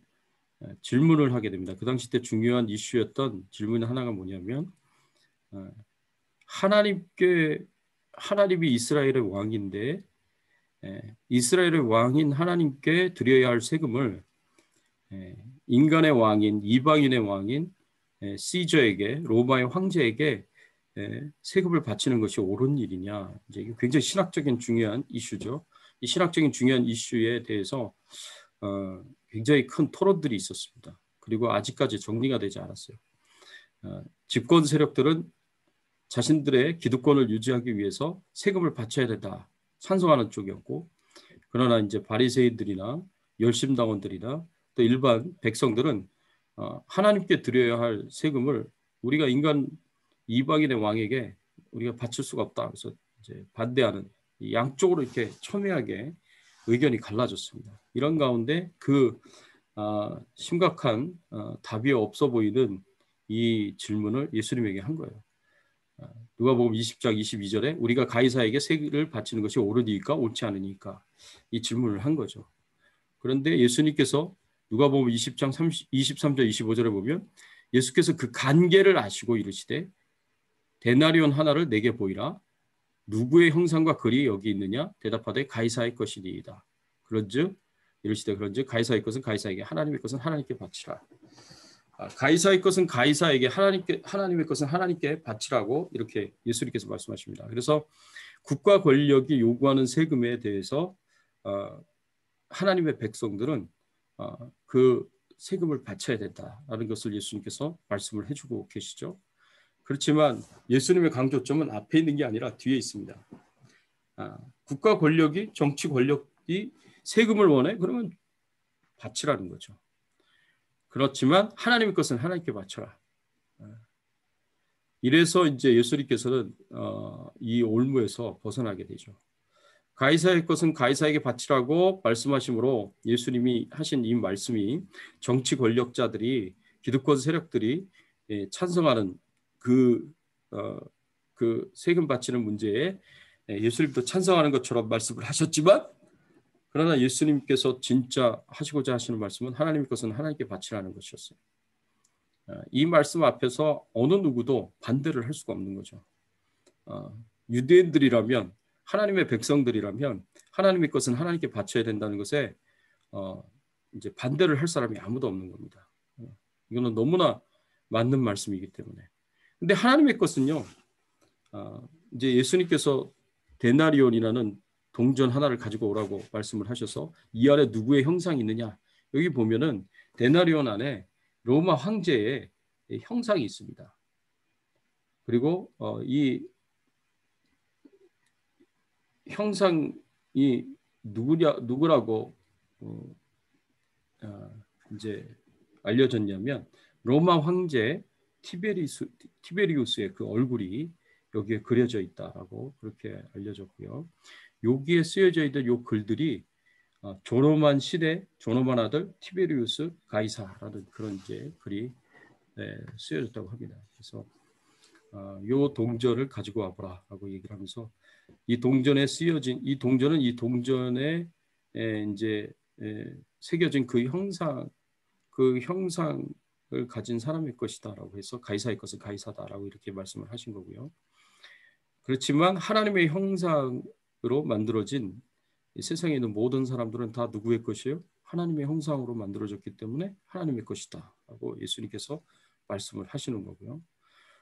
Speaker 1: 질문을 하게 됩니다. 그 당시 때 중요한 이슈였던 질문 하나가 뭐냐면 하나님이 이스라엘의 왕인데 이스라엘의 왕인 하나님께 드려야 할 세금을 인간의 왕인 이방인의 왕인 시저에게 로마의 황제에게 세금을 바치는 것이 옳은 일이냐. 이제 이게 굉장히 신학적인 중요한 이슈죠. 이 신학적인 중요한 이슈에 대해서 굉장히 큰 토론들이 있었습니다. 그리고 아직까지 정리가 되지 않았어요. 집권 세력들은 자신들의 기득권을 유지하기 위해서 세금을 바쳐야 된다 찬성하는 쪽이었고, 그러나 이제 바리새인들이나 열심당원들이나 또 일반 백성들은 하나님께 드려야 할 세금을 우리가 인간 이방인의 왕에게 우리가 바칠 수가 없다. 그래서 이제 반대하는 양쪽으로 이렇게 첨예하게 의견이 갈라졌습니다. 이런 가운데 그 심각한 답이 없어 보이는 이 질문을 예수님에게 한 거예요. 누가복음 20장 22절에 우리가 가이사에게 세를 바치는 것이 옳으니까 옳지 않으니까 이 질문을 한 거죠. 그런데 예수님께서 누가복음 20장 23절 25절에 보면 예수께서 그 간계를 아시고 이르시되 데나리온 하나를 내게 보이라. 누구의 형상과 글이 여기 있느냐? 대답하되 가이사의 것이니이다. 그런즉 이르시되 그런즉 가이사의 것은 가이사에게 하나님의 것은 하나님께 바치라. 가이사의 것은 가이사에게 하나님의 것은 하나님께 바치라고 이렇게 예수님께서 말씀하십니다. 그래서 국가 권력이 요구하는 세금에 대해서 하나님의 백성들은 그 세금을 바쳐야 된다라는 것을 예수님께서 말씀을 해주고 계시죠. 그렇지만 예수님의 강조점은 앞에 있는 게 아니라 뒤에 있습니다. 국가 권력이 정치 권력이 세금을 원해? 그러면 바치라는 거죠. 그렇지만 하나님의 것은 하나님께 바쳐라. 이래서 이제 예수님께서는 이 올무에서 벗어나게 되죠. 가이사의 것은 가이사에게 바치라고 말씀하심으로 예수님이 하신 이 말씀이 정치 권력자들이 기득권 세력들이 찬성하는 그 세금 바치는 문제에 예수님도 찬성하는 것처럼 말씀을 하셨지만 그러나 예수님께서 진짜 하시고자 하시는 말씀은 하나님의 것은 하나님께 바치라는 것이었어요. 이 말씀 앞에서 어느 누구도 반대를 할 수가 없는 거죠. 유대인들이라면 하나님의 백성들이라면 하나님의 것은 하나님께 바쳐야 된다는 것에 이제 반대를 할 사람이 아무도 없는 겁니다. 이거는 너무나 맞는 말씀이기 때문에. 근데 하나님의 것은요, 이제 예수님께서 데나리온이라는 동전 하나를 가지고 오라고 말씀을 하셔서 이 안에 누구의 형상이 있느냐? 여기 보면은 데나리온 안에 로마 황제의 형상이 있습니다. 그리고 이 형상이 누구라고 이제 알려졌냐면 로마 황제 티베리우스의 그 얼굴이 여기에 그려져 있다라고 그렇게 알려졌고요. 여기에 쓰여져 있던 요 글들이 존엄한 시대 존엄한 아들 티베리우스 가이사라는 그런 이제 글이 쓰여졌다고 합니다. 그래서 요 동전을 가지고 와보라라고 얘기를 하면서 이 동전에 쓰여진 이 동전은 이 동전에 이제 새겨진 그 형상을 가진 사람의 것이다라고 해서 가이사의 것은 가이사다라고 이렇게 말씀을 하신 거고요. 그렇지만 하나님의 형상으로 만들어진 이 세상에 있는 모든 사람들은 다 누구의 것이에요? 하나님의 형상으로 만들어졌기 때문에 하나님의 것이다라고 예수님께서 말씀을 하시는 거고요.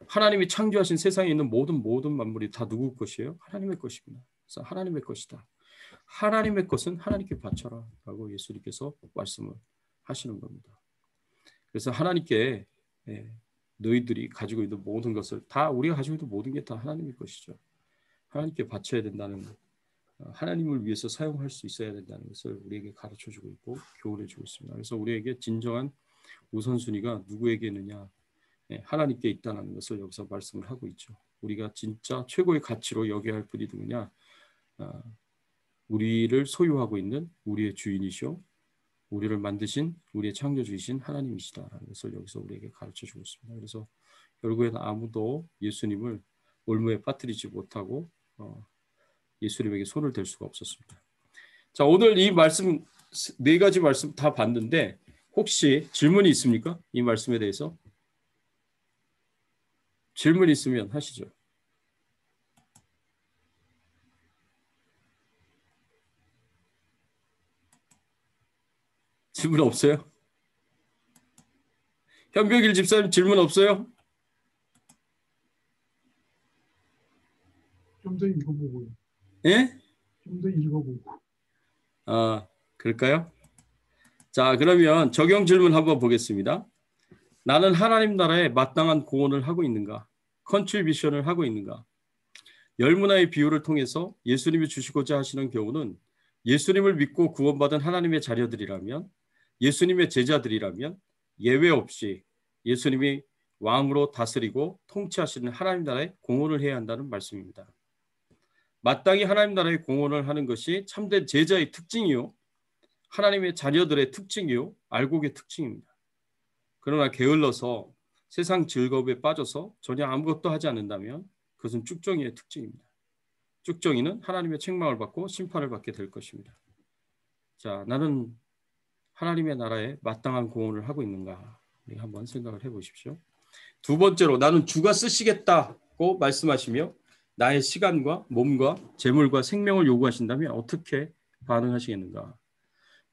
Speaker 1: 하나님이 창조하신 세상에 있는 모든 만물이 다 누구 것이에요? 하나님의 것입니다. 그래서 하나님의 것이다. 하나님의 것은 하나님께 바쳐라라고 예수님께서 말씀을 하시는 겁니다. 그래서 하나님께 너희들이 가지고 있는 모든 것을 다 우리가 가지고 있는 모든 게 다 하나님의 것이죠. 하나님께 바쳐야 된다는 하나님을 위해서 사용할 수 있어야 된다는 것을 우리에게 가르쳐주고 있고 교훈해주고 있습니다. 그래서 우리에게 진정한 우선순위가 누구에게 있느냐? 하나님께 있다는 것을 여기서 말씀을 하고 있죠. 우리가 진짜 최고의 가치로 여겨야 할 분이 누구냐? 우리를 소유하고 있는 우리의 주인이시오. 우리를 만드신 우리의 창조주이신 하나님이시다라는 것을 여기서 우리에게 가르쳐주고 있습니다. 그래서 결국에는 아무도 예수님을 올무에 빠뜨리지 못하고 예수님에게 손을 댈 수가 없었습니다. 자, 오늘 이 말씀 네 가지 말씀 다 봤는데 혹시 질문이 있습니까? 이 말씀에 대해서 질문 있으면 하시죠. 질문 없어요? 현벽일 집사님 질문 없어요?
Speaker 3: 좀 더 읽어보고요.
Speaker 1: 예?
Speaker 3: 좀 더 읽어보고.
Speaker 1: 그럴까요? 자, 그러면 적용 질문 한번 보겠습니다. 나는 하나님 나라에 마땅한 공헌을 하고 있는가? 컨트리뷰션을 하고 있는가? 열문화의 비유를 통해서 예수님이 주시고자 하시는 교훈은 예수님을 믿고 구원받은 하나님의 자녀들이라면 예수님의 제자들이라면 예외 없이 예수님이 왕으로 다스리고 통치하시는 하나님 나라에 공헌을 해야 한다는 말씀입니다. 마땅히 하나님 나라의 공헌을 하는 것이 참된 제자의 특징이요, 하나님의 자녀들의 특징이요, 알곡의 특징입니다. 그러나 게을러서 세상 즐거움에 빠져서 전혀 아무것도 하지 않는다면 그것은 쭉정이의 특징입니다. 쭉정이는 하나님의 책망을 받고 심판을 받게 될 것입니다. 자, 나는 하나님의 나라에 마땅한 공헌을 하고 있는가? 한번 생각을 해보십시오. 두 번째로, 나는 주가 쓰시겠다고 말씀하시며 나의 시간과 몸과 재물과 생명을 요구하신다면 어떻게 반응하시겠는가?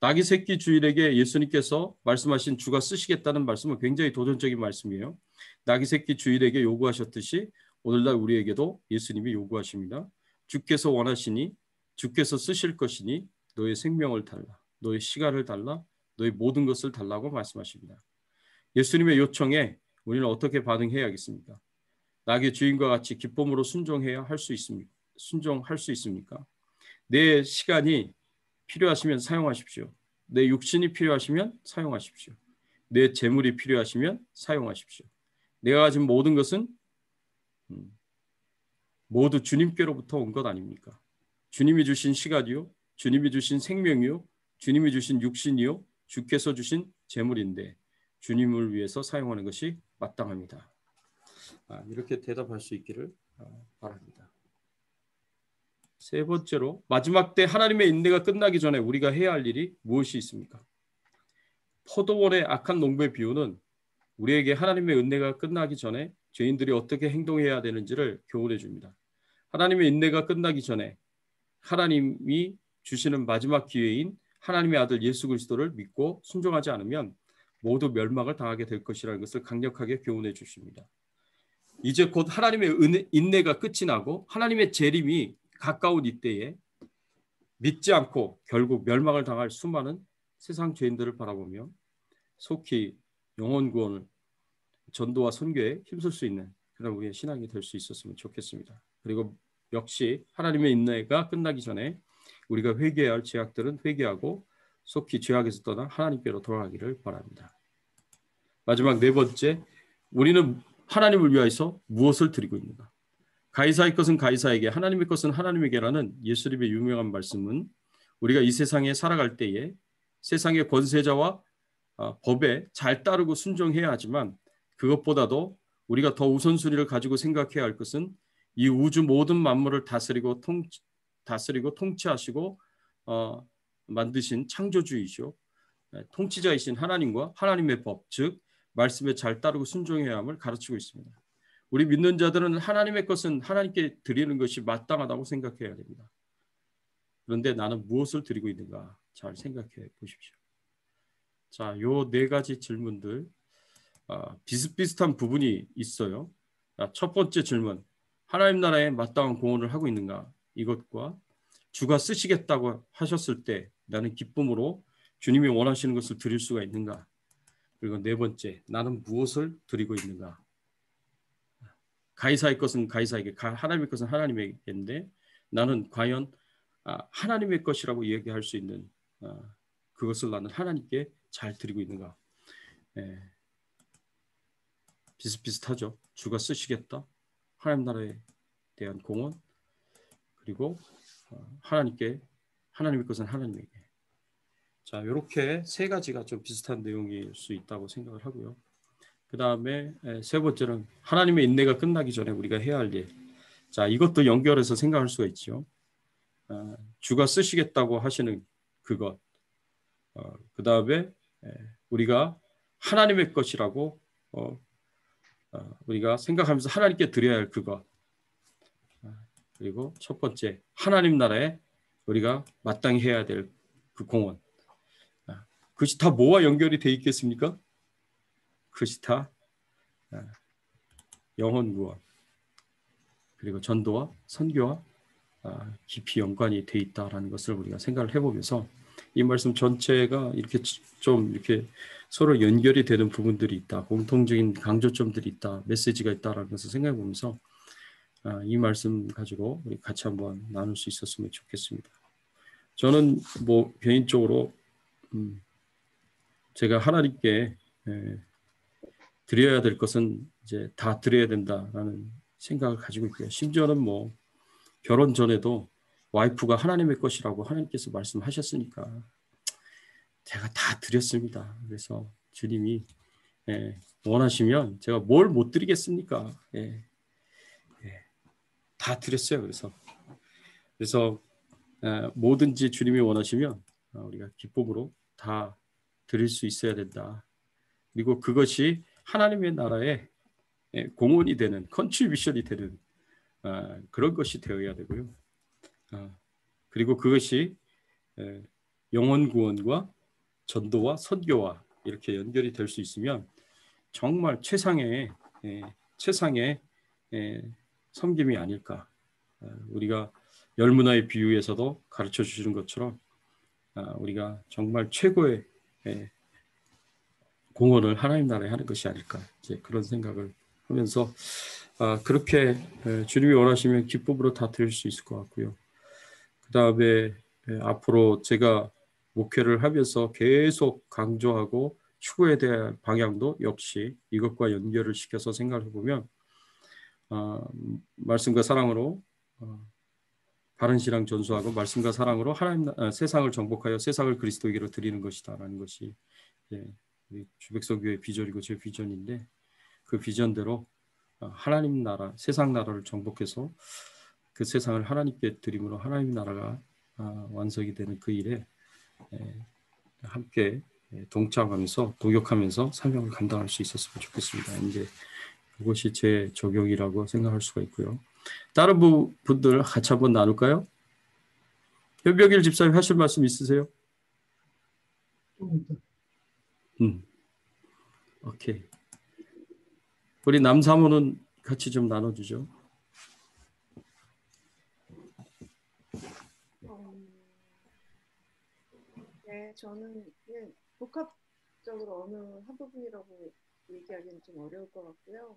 Speaker 1: 나귀 새끼 주일에게 예수님께서 말씀하신 주가 쓰시겠다는 말씀은 굉장히 도전적인 말씀이에요. 나귀 새끼 주일에게 요구하셨듯이 오늘날 우리에게도 예수님이 요구하십니다. 주께서 원하시니, 주께서 쓰실 것이니 너의 생명을 달라, 너의 시간을 달라, 너의 모든 것을 달라고 말씀하십니다. 예수님의 요청에 우리는 어떻게 반응해야겠습니까? 나귀 주인과 같이 기쁨으로 순종해야 할 수 있습니까? 순종할 수 있습니까? 내 시간이 필요하시면 사용하십시오. 내 육신이 필요하시면 사용하십시오. 내 재물이 필요하시면 사용하십시오. 내가 가진 모든 것은 모두 주님께로부터 온 것 아닙니까? 주님이 주신 시간이요, 주님이 주신 생명이요, 주님이 주신 육신이요, 주께서 주신 재물인데 주님을 위해서 사용하는 것이 마땅합니다. 이렇게 대답할 수 있기를 바랍니다. 세 번째로, 마지막 때 하나님의 인내가 끝나기 전에 우리가 해야 할 일이 무엇이 있습니까? 포도원의 악한 농부의 비유는 우리에게 하나님의 은혜가 끝나기 전에 죄인들이 어떻게 행동해야 되는지를 교훈해 줍니다. 하나님의 인내가 끝나기 전에 하나님이 주시는 마지막 기회인 하나님의 아들 예수 그리스도를 믿고 순종하지 않으면 모두 멸망을 당하게 될 것이라는 것을 강력하게 교훈해 주십니다. 이제 곧 하나님의 인내가 끝이 나고 하나님의 재림이 가까운 이때에 믿지 않고 결국 멸망을 당할 수많은 세상 죄인들을 바라보며 속히 영혼 구원을, 전도와 선교에 힘쓸 수 있는 그런 우리의 신앙이 될 수 있었으면 좋겠습니다. 그리고 역시 하나님의 인내가 끝나기 전에 우리가 회개해야 할 죄악들은 회개하고 속히 죄악에서 떠나 하나님께로 돌아가기를 바랍니다. 마지막 네 번째, 우리는 하나님을 위하여서 무엇을 드리고 있는가? 가이사의 것은 가이사에게, 하나님의 것은 하나님에게라는 예수님의 유명한 말씀은 우리가 이 세상에 살아갈 때에 세상의 권세자와 법에 잘 따르고 순종해야 하지만 그것보다도 우리가 더 우선순위를 가지고 생각해야 할 것은 이 우주 모든 만물을 다스리고 통치하시고 만드신 창조주이시오, 통치자이신 하나님과 하나님의 법, 즉 말씀에 잘 따르고 순종해야 함을 가르치고 있습니다. 우리 믿는 자들은 하나님의 것은 하나님께 드리는 것이 마땅하다고 생각해야 됩니다. 그런데 나는 무엇을 드리고 있는가? 잘 생각해 보십시오. 자, 요 네 가지 질문들 비슷비슷한 부분이 있어요. 첫 번째 질문, 하나님 나라에 마땅한 공헌을 하고 있는가? 이것과 주가 쓰시겠다고 하셨을 때 나는 기쁨으로 주님이 원하시는 것을 드릴 수가 있는가? 그리고 네 번째, 나는 무엇을 드리고 있는가? 가이사의 것은 가이사에게, 하나님의 것은 하나님에게인데 나는 과연 하나님의 것이라고 얘기할 수 있는 그것을 나는 하나님께 잘 드리고 있는가? 비슷비슷하죠. 주가 쓰시겠다, 하나님 나라에 대한 공헌, 그리고 하나님의 것은 하나님에게. 자, 이렇게 세 가지가 좀 비슷한 내용일 수 있다고 생각을 하고요. 그 다음에 세 번째는 하나님의 인내가 끝나기 전에 우리가 해야 할 일. 자, 이것도 연결해서 생각할 수가 있죠. 주가 쓰시겠다고 하시는 그것. 그 다음에 우리가 하나님의 것이라고 우리가 생각하면서 하나님께 드려야 할 그것. 그리고 첫 번째, 하나님 나라에 우리가 마땅히 해야 될 그 공헌. 그것이 다 뭐와 연결이 돼 있겠습니까? 그것이 다 영혼 구원, 그리고 전도와 선교와 깊이 연관이 돼 있다라는 것을 우리가 생각을 해보면서 이 말씀 전체가 이렇게 좀 이렇게 서로 연결이 되는 부분들이 있다, 공통적인 강조점들이 있다, 메시지가 있다라는 것을 생각해 보면서 이 말씀 가지고 우리 같이 한번 나눌 수 있었으면 좋겠습니다. 저는 뭐 개인적으로 제가 하나님께 드려야 될 것은 이제 다 드려야 된다라는 생각을 가지고 있고요. 심지어는 뭐 결혼 전에도 와이프가 하나님의 것이라고 하나님께서 말씀하셨으니까 제가 다 드렸습니다. 그래서 주님이 원하시면 제가 뭘 못 드리겠습니까? 다 드렸어요. 그래서 뭐든지 주님이 원하시면 우리가 기쁨으로 다 드릴 수 있어야 된다. 그리고 그것이 하나님의 나라의 공헌이 되는 컨트리뷰션이 되는 그런 것이 되어야 되고요. 그리고 그것이 영혼 구원과 전도와 선교와 이렇게 연결이 될 수 있으면 정말 최상의 섬김이 아닐까. 우리가 열문화의 비유에서도 가르쳐 주시는 것처럼 우리가 정말 최고의 공헌을 하나님 나라에 하는 것이 아닐까. 이제 그런 생각을 하면서 그렇게 주님이 원하시면 기쁨으로 다 드릴 수 있을 것 같고요. 그 다음에 앞으로 제가 목회를 하면서 계속 강조하고 추구해야 될 방향도 역시 이것과 연결을 시켜서 생각을 해보면 말씀과 사랑으로 바른 신앙 전수하고 말씀과 사랑으로 세상을 정복하여 세상을 그리스도에게로 드리는 것이다라는 것이 우리 주백성교회 비전이고 제 비전인데 그 비전대로 하나님 나라, 세상 나라를 정복해서 그 세상을 하나님께 드림으로 하나님 나라가 완성이 되는 그 일에 함께 동참하면서 동역하면서 사명을 감당할 수 있었으면 좋겠습니다. 이제 그것이 제 적용이라고 생각할 수가 있고요. 다른 분들 같이 한번 나눌까요? 현병일 집사님 하실 말씀 있으세요? 오케이. 우리 남사모는 같이 좀 나눠주죠.
Speaker 6: 네, 저는 그냥 복합적으로 어느 한 부분이라고 얘기하기는 좀 어려울 것 같고요.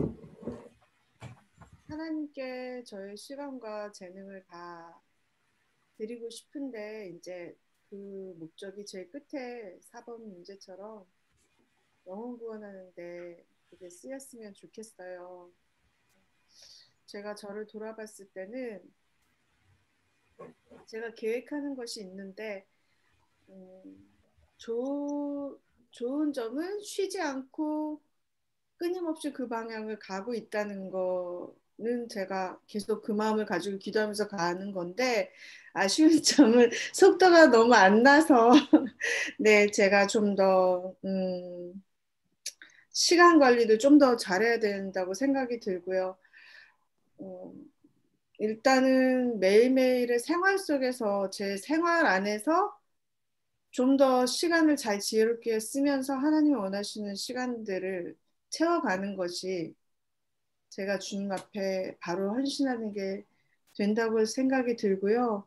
Speaker 6: 하나님께 저의 시간과 재능을 다 드리고 싶은데 이제 그 목적이 제일 끝에 4번 문제처럼 영혼 구원하는데 그게 쓰였으면 좋겠어요. 제가 저를 돌아봤을 때는 제가 계획하는 것이 있는데 좋은 점은 쉬지 않고 끊임없이 그 방향을 가고 있다는 거는 제가 계속 그 마음을 가지고 기도하면서 가는 건데 아쉬운 점은 속도가 너무 안 나서 네, 제가 좀 더 시간 관리도 좀 더 잘해야 된다고 생각이 들고요. 일단은 매일매일의 생활 속에서 제 생활 안에서 좀 더 시간을 잘 지혜롭게 쓰면서 하나님이 원하시는 시간들을 채워가는 것이 제가 주님 앞에 바로 헌신하는 게 된다고 생각이 들고요.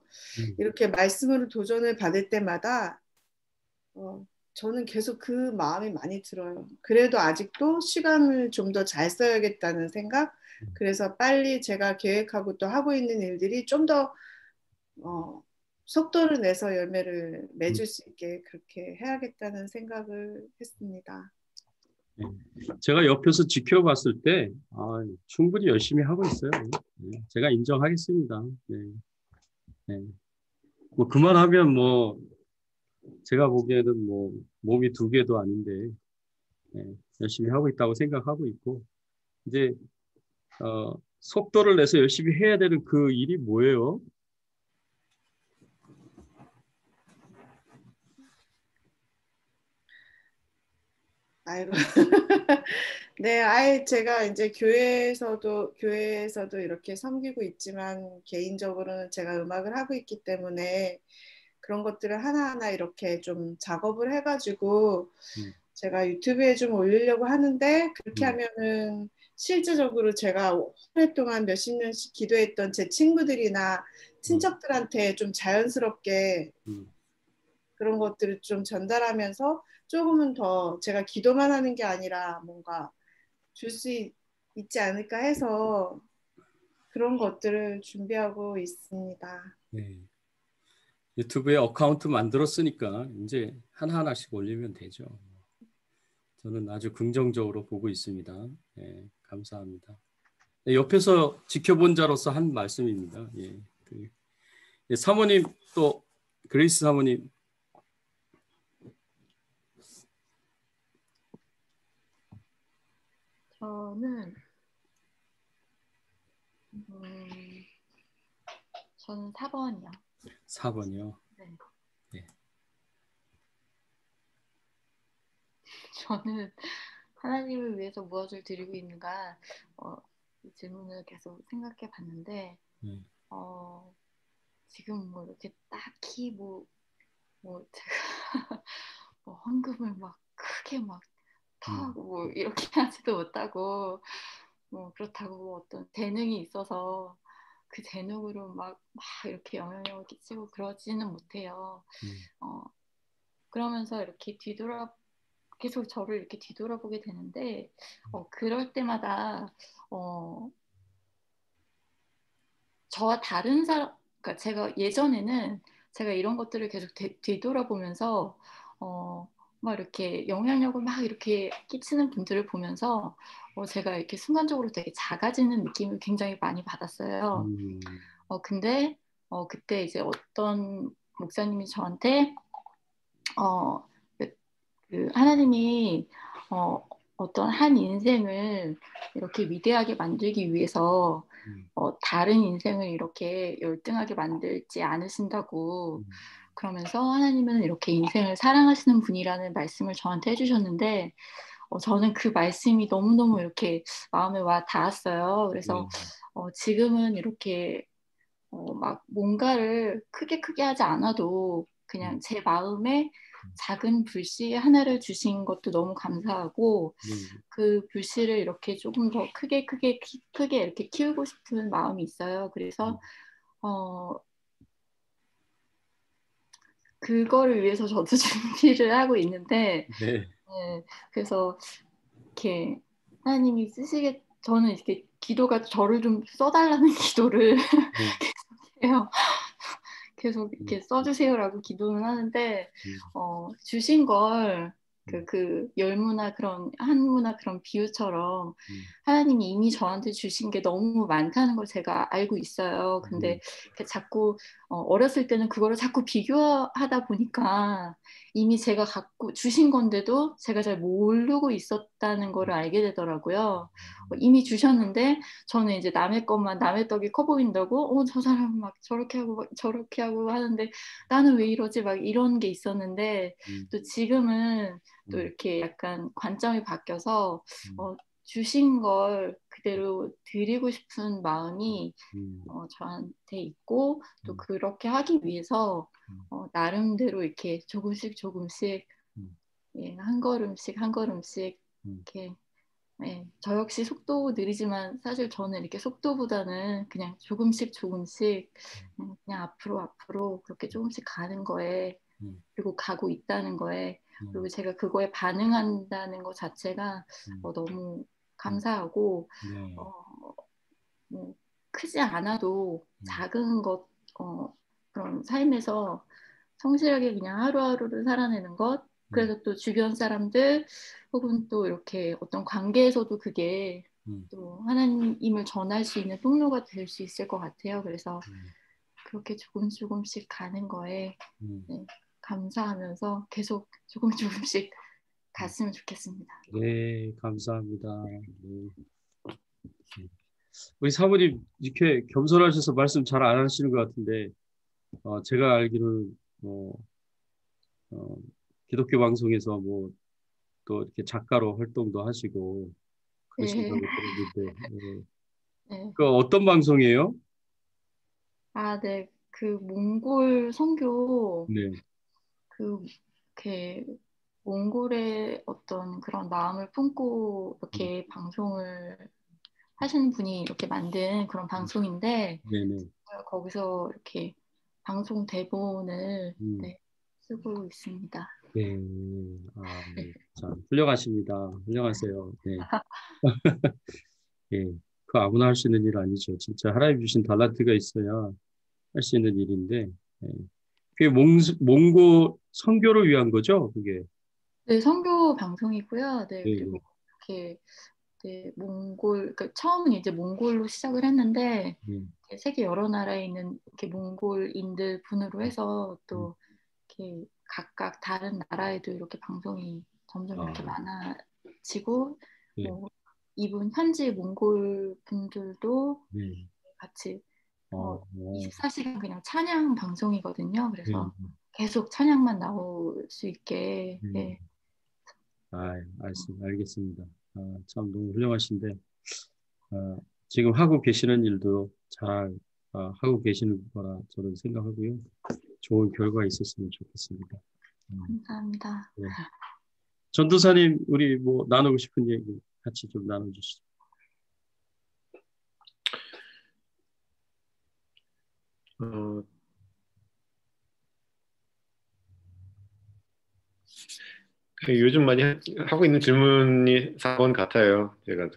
Speaker 6: 이렇게 말씀으로 도전을 받을 때마다 저는 계속 그 마음이 많이 들어요. 그래도 아직도 시간을 좀 더 잘 써야겠다는 생각. 그래서 빨리 제가 계획하고 또 하고 있는 일들이 좀 더 속도를 내서 열매를 맺을 수 있게 그렇게 해야겠다는 생각을 했습니다.
Speaker 1: 제가 옆에서 지켜봤을 때 충분히 열심히 하고 있어요. 제가 인정하겠습니다. 뭐 그만하면 뭐 제가 보기에는 뭐 몸이 2개도 아닌데 열심히 하고 있다고 생각하고 있고 이제 속도를 내서 열심히 해야 되는 그 일이 뭐예요?
Speaker 6: 아이고. 네, 제가 이제 교회에서도 이렇게 섬기고 있지만 개인적으로는 제가 음악을 하고 있기 때문에 그런 것들을 하나하나 이렇게 좀 작업을 해가지고 제가 유튜브에 좀 올리려고 하는데 그렇게 하면은 실질적으로 제가 오랫동안 몇십 년씩 기도했던 제 친구들이나 친척들한테 좀 자연스럽게 그런 것들을 좀 전달하면서 조금은 더 제가 기도만 하는 게 아니라 뭔가 줄 수 있지 않을까 해서 그런 것들을 준비하고 있습니다.
Speaker 1: 네. 유튜브에 어카운트 만들었으니까 이제 하나하나씩 올리면 되죠. 저는 아주 긍정적으로 보고 있습니다. 감사합니다. 옆에서 지켜본 자로서 한 말씀입니다. 예, 사모님 또 그레이스 사모님.
Speaker 4: 저는 4번이요.
Speaker 1: 4번이요.
Speaker 4: 네.
Speaker 1: 네.
Speaker 4: 저는 하나님을 위해서 무엇을 드리고 있는가 이 질문을 계속 생각해 봤는데 지금 뭐 이렇게 딱히 뭐 제가 뭐 헌금을 막 크게 막 터하고 뭐 이렇게 하지도 못하고 뭐 그렇다고 뭐 어떤 재능이 있어서 그 재능으로 막 이렇게 영향력을 끼치고 그러지는 못해요. 그러면서 이렇게 계속 저를 이렇게 뒤돌아보게 되는데 그럴 때마다 저와 다른 사람, 그러니까 제가 예전에는 제가 이런 것들을 계속 뒤돌아보면서 막 이렇게 영향력을 막 이렇게 끼치는 분들을 보면서 제가 이렇게 순간적으로 되게 작아지는 느낌을 굉장히 많이 받았어요. 근데 그때 이제 어떤 목사님이 저한테 그 하나님이 어떤 한 인생을 이렇게 위대하게 만들기 위해서 다른 인생을 이렇게 열등하게 만들지 않으신다고 그러면서 하나님은 이렇게 인생을 사랑하시는 분이라는 말씀을 저한테 해주셨는데 저는 그 말씀이 너무너무 이렇게 마음에 와 닿았어요. 그래서 지금은 이렇게 막 뭔가를 크게 하지 않아도 그냥 제 마음에 작은 불씨 하나를 주신 것도 너무 감사하고 그 불씨를 이렇게 조금 더 크게 이렇게 키우고 싶은 마음이 있어요. 그래서 그거를 위해서 저도 준비를 하고 있는데
Speaker 1: 네.
Speaker 4: 그래서 이렇게 하나님이 저는 이렇게 기도가 저를 좀 써달라는 기도를 계속해요. 계속 이렇게 써주세요라고 기도는 하는데 주신 걸 그 열무나 그런 한무나 그런 비유처럼 하나님이 이미 저한테 주신 게 너무 많다는 걸 제가 알고 있어요. 근데 자꾸 어렸을 때는 그거를 자꾸 비교하다 보니까 이미 제가 갖고 주신 건데도 제가 잘 모르고 있었다는 걸 알게 되더라고요. 이미 주셨는데 저는 이제 남의 것만 남의 떡이 커 보인다고 저 사람은 막 저렇게 하고 하는데 나는 왜 이러지 막 이런 게 있었는데 또 지금은 또 이렇게 약간 관점이 바뀌어서 주신 걸 그대로 드리고 싶은 마음이 저한테 있고 또 그렇게 하기 위해서 나름대로 이렇게 조금씩 예, 한 걸음씩 이렇게 저 역시 속도 느리지만 사실 저는 이렇게 속도보다는 그냥 조금씩 그냥 앞으로 그렇게 조금씩 가는 거에 그리고 가고 있다는 거에 그리고 제가 그거에 반응한다는 것 자체가 너무 감사하고 뭐 크지 않아도 작은 것 그런 삶에서 성실하게 그냥 하루하루를 살아내는 것 그래서 또 주변 사람들 혹은 또 이렇게 어떤 관계에서도 그게 또 하나님을 전할 수 있는 통로가 될 수 있을 것 같아요. 그래서 그렇게 조금씩 가는 거에 감사하면서 계속 조금씩 갔으면 좋겠습니다.
Speaker 1: 네, 감사합니다. 네. 우리 사모님 이렇게 겸손하셔서 말씀 잘 안 하시는 것 같은데 제가 알기로는 기독교 방송에서 뭐 또 이렇게 작가로 활동도 하시고 그러신다고 들었는데 그 어떤 방송이에요?
Speaker 4: 네, 그 몽골 선교
Speaker 1: 네.
Speaker 4: 이렇게 몽골의 어떤 그런 마음을 품고 이렇게 방송을 하시는 분이 이렇게 만든 그런 방송인데
Speaker 1: 네네.
Speaker 4: 거기서 이렇게 방송 대본을 쓰고 있습니다.
Speaker 1: 네. 참 훌륭하십니다. 훌륭하세요. 네. 예. 그 아무나 할 수 있는 일 아니죠. 진짜 하나님 주신 달란트가 있어야 할 수 있는 일인데 그게 몽고 선교를 위한 거죠, 그게.
Speaker 4: 네, 선교 방송이고요. 네,
Speaker 1: 네.
Speaker 4: 그리고 이렇게 이제 그러니까 처음은 이제 몽골로 시작을 했는데 세계 여러 나라에 있는 이렇게 몽골인들 분으로 해서 또 이렇게 각각 다른 나라에도 이렇게 방송이 점점 이렇게 많아지고 뭐 이분 현지 몽골 분들도 같이 24시간 그냥 찬양 방송이거든요. 그래서 계속 찬양만 나올 수 있게.
Speaker 1: 알겠습니다. 참 너무 훌륭하신데 지금 하고 계시는 일도 잘 하고 계시는 거라 저는 생각하고요. 좋은 결과 있었으면 좋겠습니다.
Speaker 4: 감사합니다.
Speaker 1: 네. 전도사님, 우리 뭐 나누고 싶은 얘기 같이 좀 나눠주시죠.
Speaker 2: 요즘 많이 하고 있는 질문이 4번 같아요. 제가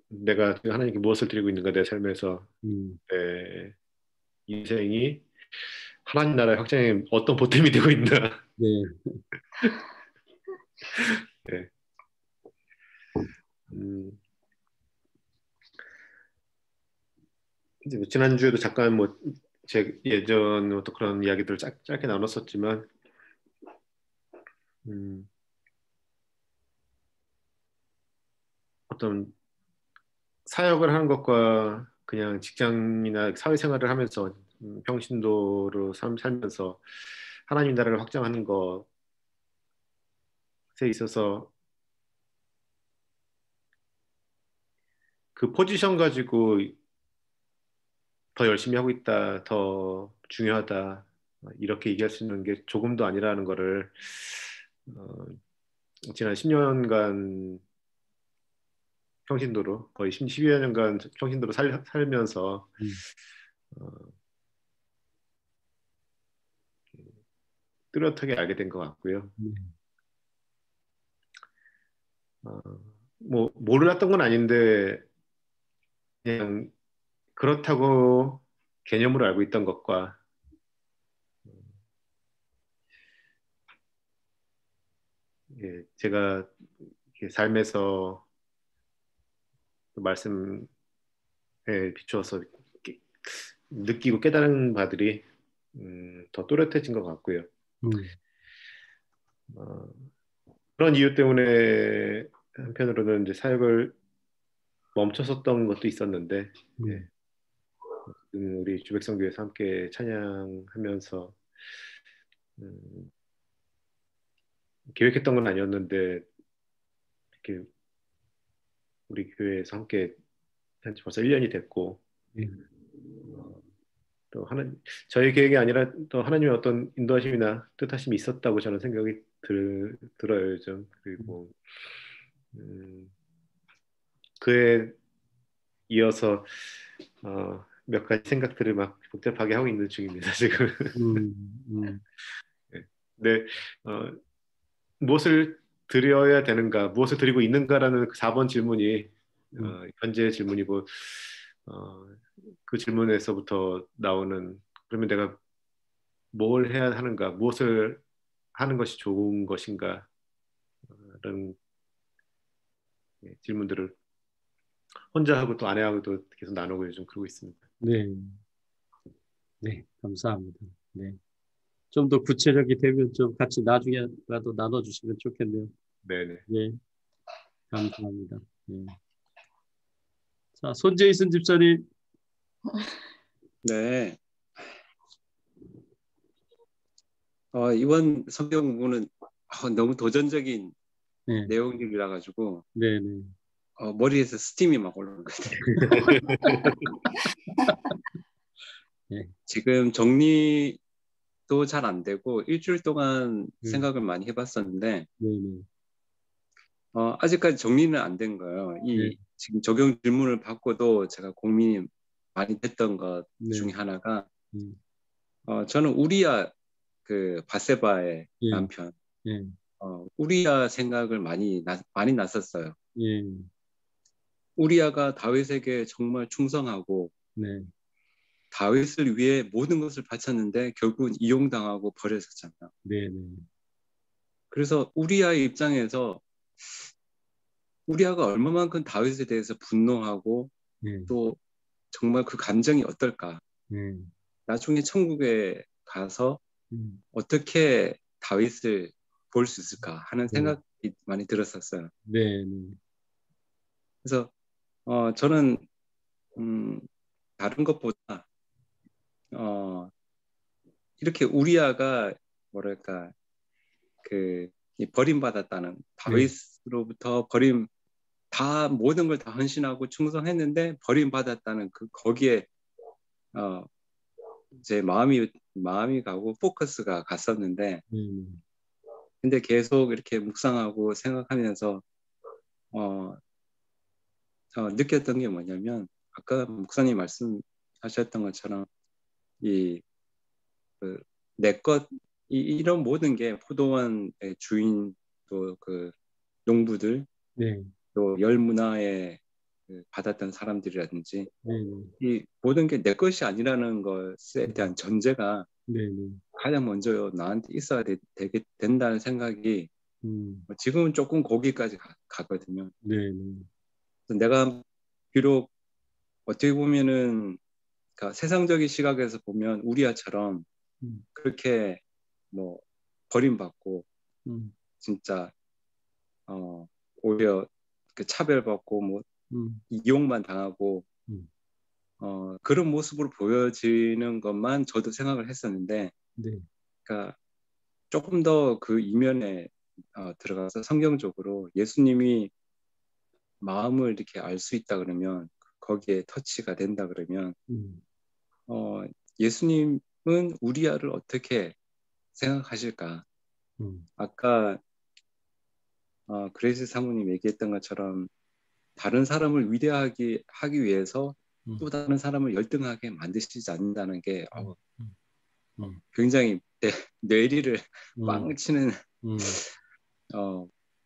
Speaker 2: 내가 하나님께 무엇을 드리고 있는가, 내 삶에서 내 인생이 하나님 나라의 확장에 어떤 보탬이 되고 있나.
Speaker 1: 네.
Speaker 2: 네. 이제 지난주에도 잠깐 뭐 제 예전 또 그런 이야기들을 짧게 나눴었지만 어떤 사역을 하는 것과 그냥 직장이나 사회생활을 하면서 평신도로 살면서 하나님 나라를 확장하는 것에 있어서 그 포지션 가지고 더 열심히 하고 있다, 더 중요하다 이렇게 얘기할 수 있는 게 조금도 아니라는 거를 지난 10년간 평신도로 거의 12여 년간 평신도로 살면서 뚜렷하게 알게 된 것 같고요. 뭐 몰랐던 건 아닌데 그냥 그렇다고 개념으로 알고 있던 것과 제가 삶에서 말씀에 비추어서 느끼고 깨달은 바들이 더 또렷해진 것 같고요. 그런 이유 때문에 한편으로는 이제 사역을 멈췄었던 것도 있었는데 우리 주백성교회에서 함께 찬양하면서 계획했던 건 아니었는데 이렇게 우리 교회에서 함께 한지 벌써 1년이 됐고 또 저희 계획이 아니라 또 하나님의 어떤 인도하심이나 뜻하심이 있었다고 저는 생각이 들어요 요즘. 그리고 그에 이어서 몇 가지 생각들을 막 복잡하게 하고 있는 중입니다 지금. 네, 무엇을 드려야 되는가, 무엇을 드리고 있는가라는 그 4번 질문이 현재 질문이고 그 질문에서부터 나오는 그러면 내가 뭘 해야 하는가, 무엇을 하는 것이 좋은 것인가 라는 질문들을 혼자 하고 또 아내하고도 계속 나누고 요즘 그러고 있습니다.
Speaker 1: 네, 감사합니다. 네, 좀 더 구체적이 되면 좀 같이 나중에라도 나눠주시면 좋겠네요.
Speaker 2: 네네.
Speaker 1: 네, 감사합니다. 네. 자, 손재희선 집사님.
Speaker 7: 네. 이번 성경 부분은 너무 도전적인 내용들이라 가지고 머리에서 스팀이 막 올라오는 것 같아요. 지금 정리도 잘 안 되고 일주일 동안 생각을 많이 해봤었는데 아직까지 정리는 안 된 거예요. 지금 적용 질문을 받고도 제가 고민이 많이 됐던 것 중에 하나가 저는 우리야 그 바세바의 남편 우리야 생각을 많이 났었어요. 우리야가 다윗에게 정말 충성하고 다윗을 위해 모든 것을 바쳤는데 결국은 이용당하고 버려졌잖아요. 그래서 우리야의 입장에서 우리아가 얼마만큼 다윗에 대해서 분노하고 또 정말 그 감정이 어떨까? 나중에 천국에 가서 어떻게 다윗을 볼 수 있을까 하는 생각이 많이 들었었어요.
Speaker 8: 네.
Speaker 7: 그래서 저는 다른 것보다 이렇게 우리아가 뭐랄까 버림받았다는 다윗으로부터 다 모든 걸 다 헌신하고 충성했는데 버림받았다는 거기에 제 마음이 가고 포커스가 갔었는데 근데 계속 이렇게 묵상하고 생각하면서 느꼈던 게 뭐냐면 아까 목사님 말씀하셨던 것처럼 이런 모든 게 포도원의 주인 또 그 농부들 또 열문화에 받았던 사람들이라든지 이 모든 게 내 것이 아니라는 것에 대한 전제가 가장 먼저 나한테 있어야 된다는 생각이 지금은 조금 거기까지 가거든요. 그래서 내가 비록 어떻게 보면은 그러니까 세상적인 시각에서 보면 우리아처럼 그렇게 뭐 버림받고 진짜 오히려 그 차별받고 뭐 이용만 당하고 그런 모습으로 보여지는 것만 저도 생각을 했었는데 그러니까 조금 더 그 이면에 들어가서 성경적으로 예수님이 마음을 이렇게 알 수 있다 그러면 거기에 터치가 된다 그러면 예수님은 우리아를 어떻게 생각하실까? 아까 그레이스 사모님 얘기했던 것처럼 다른 사람을 위대하게 하기 위해서 또 다른 사람을 열등하게 만드시지 않는다는 게 굉장히 뇌리를 빵 치는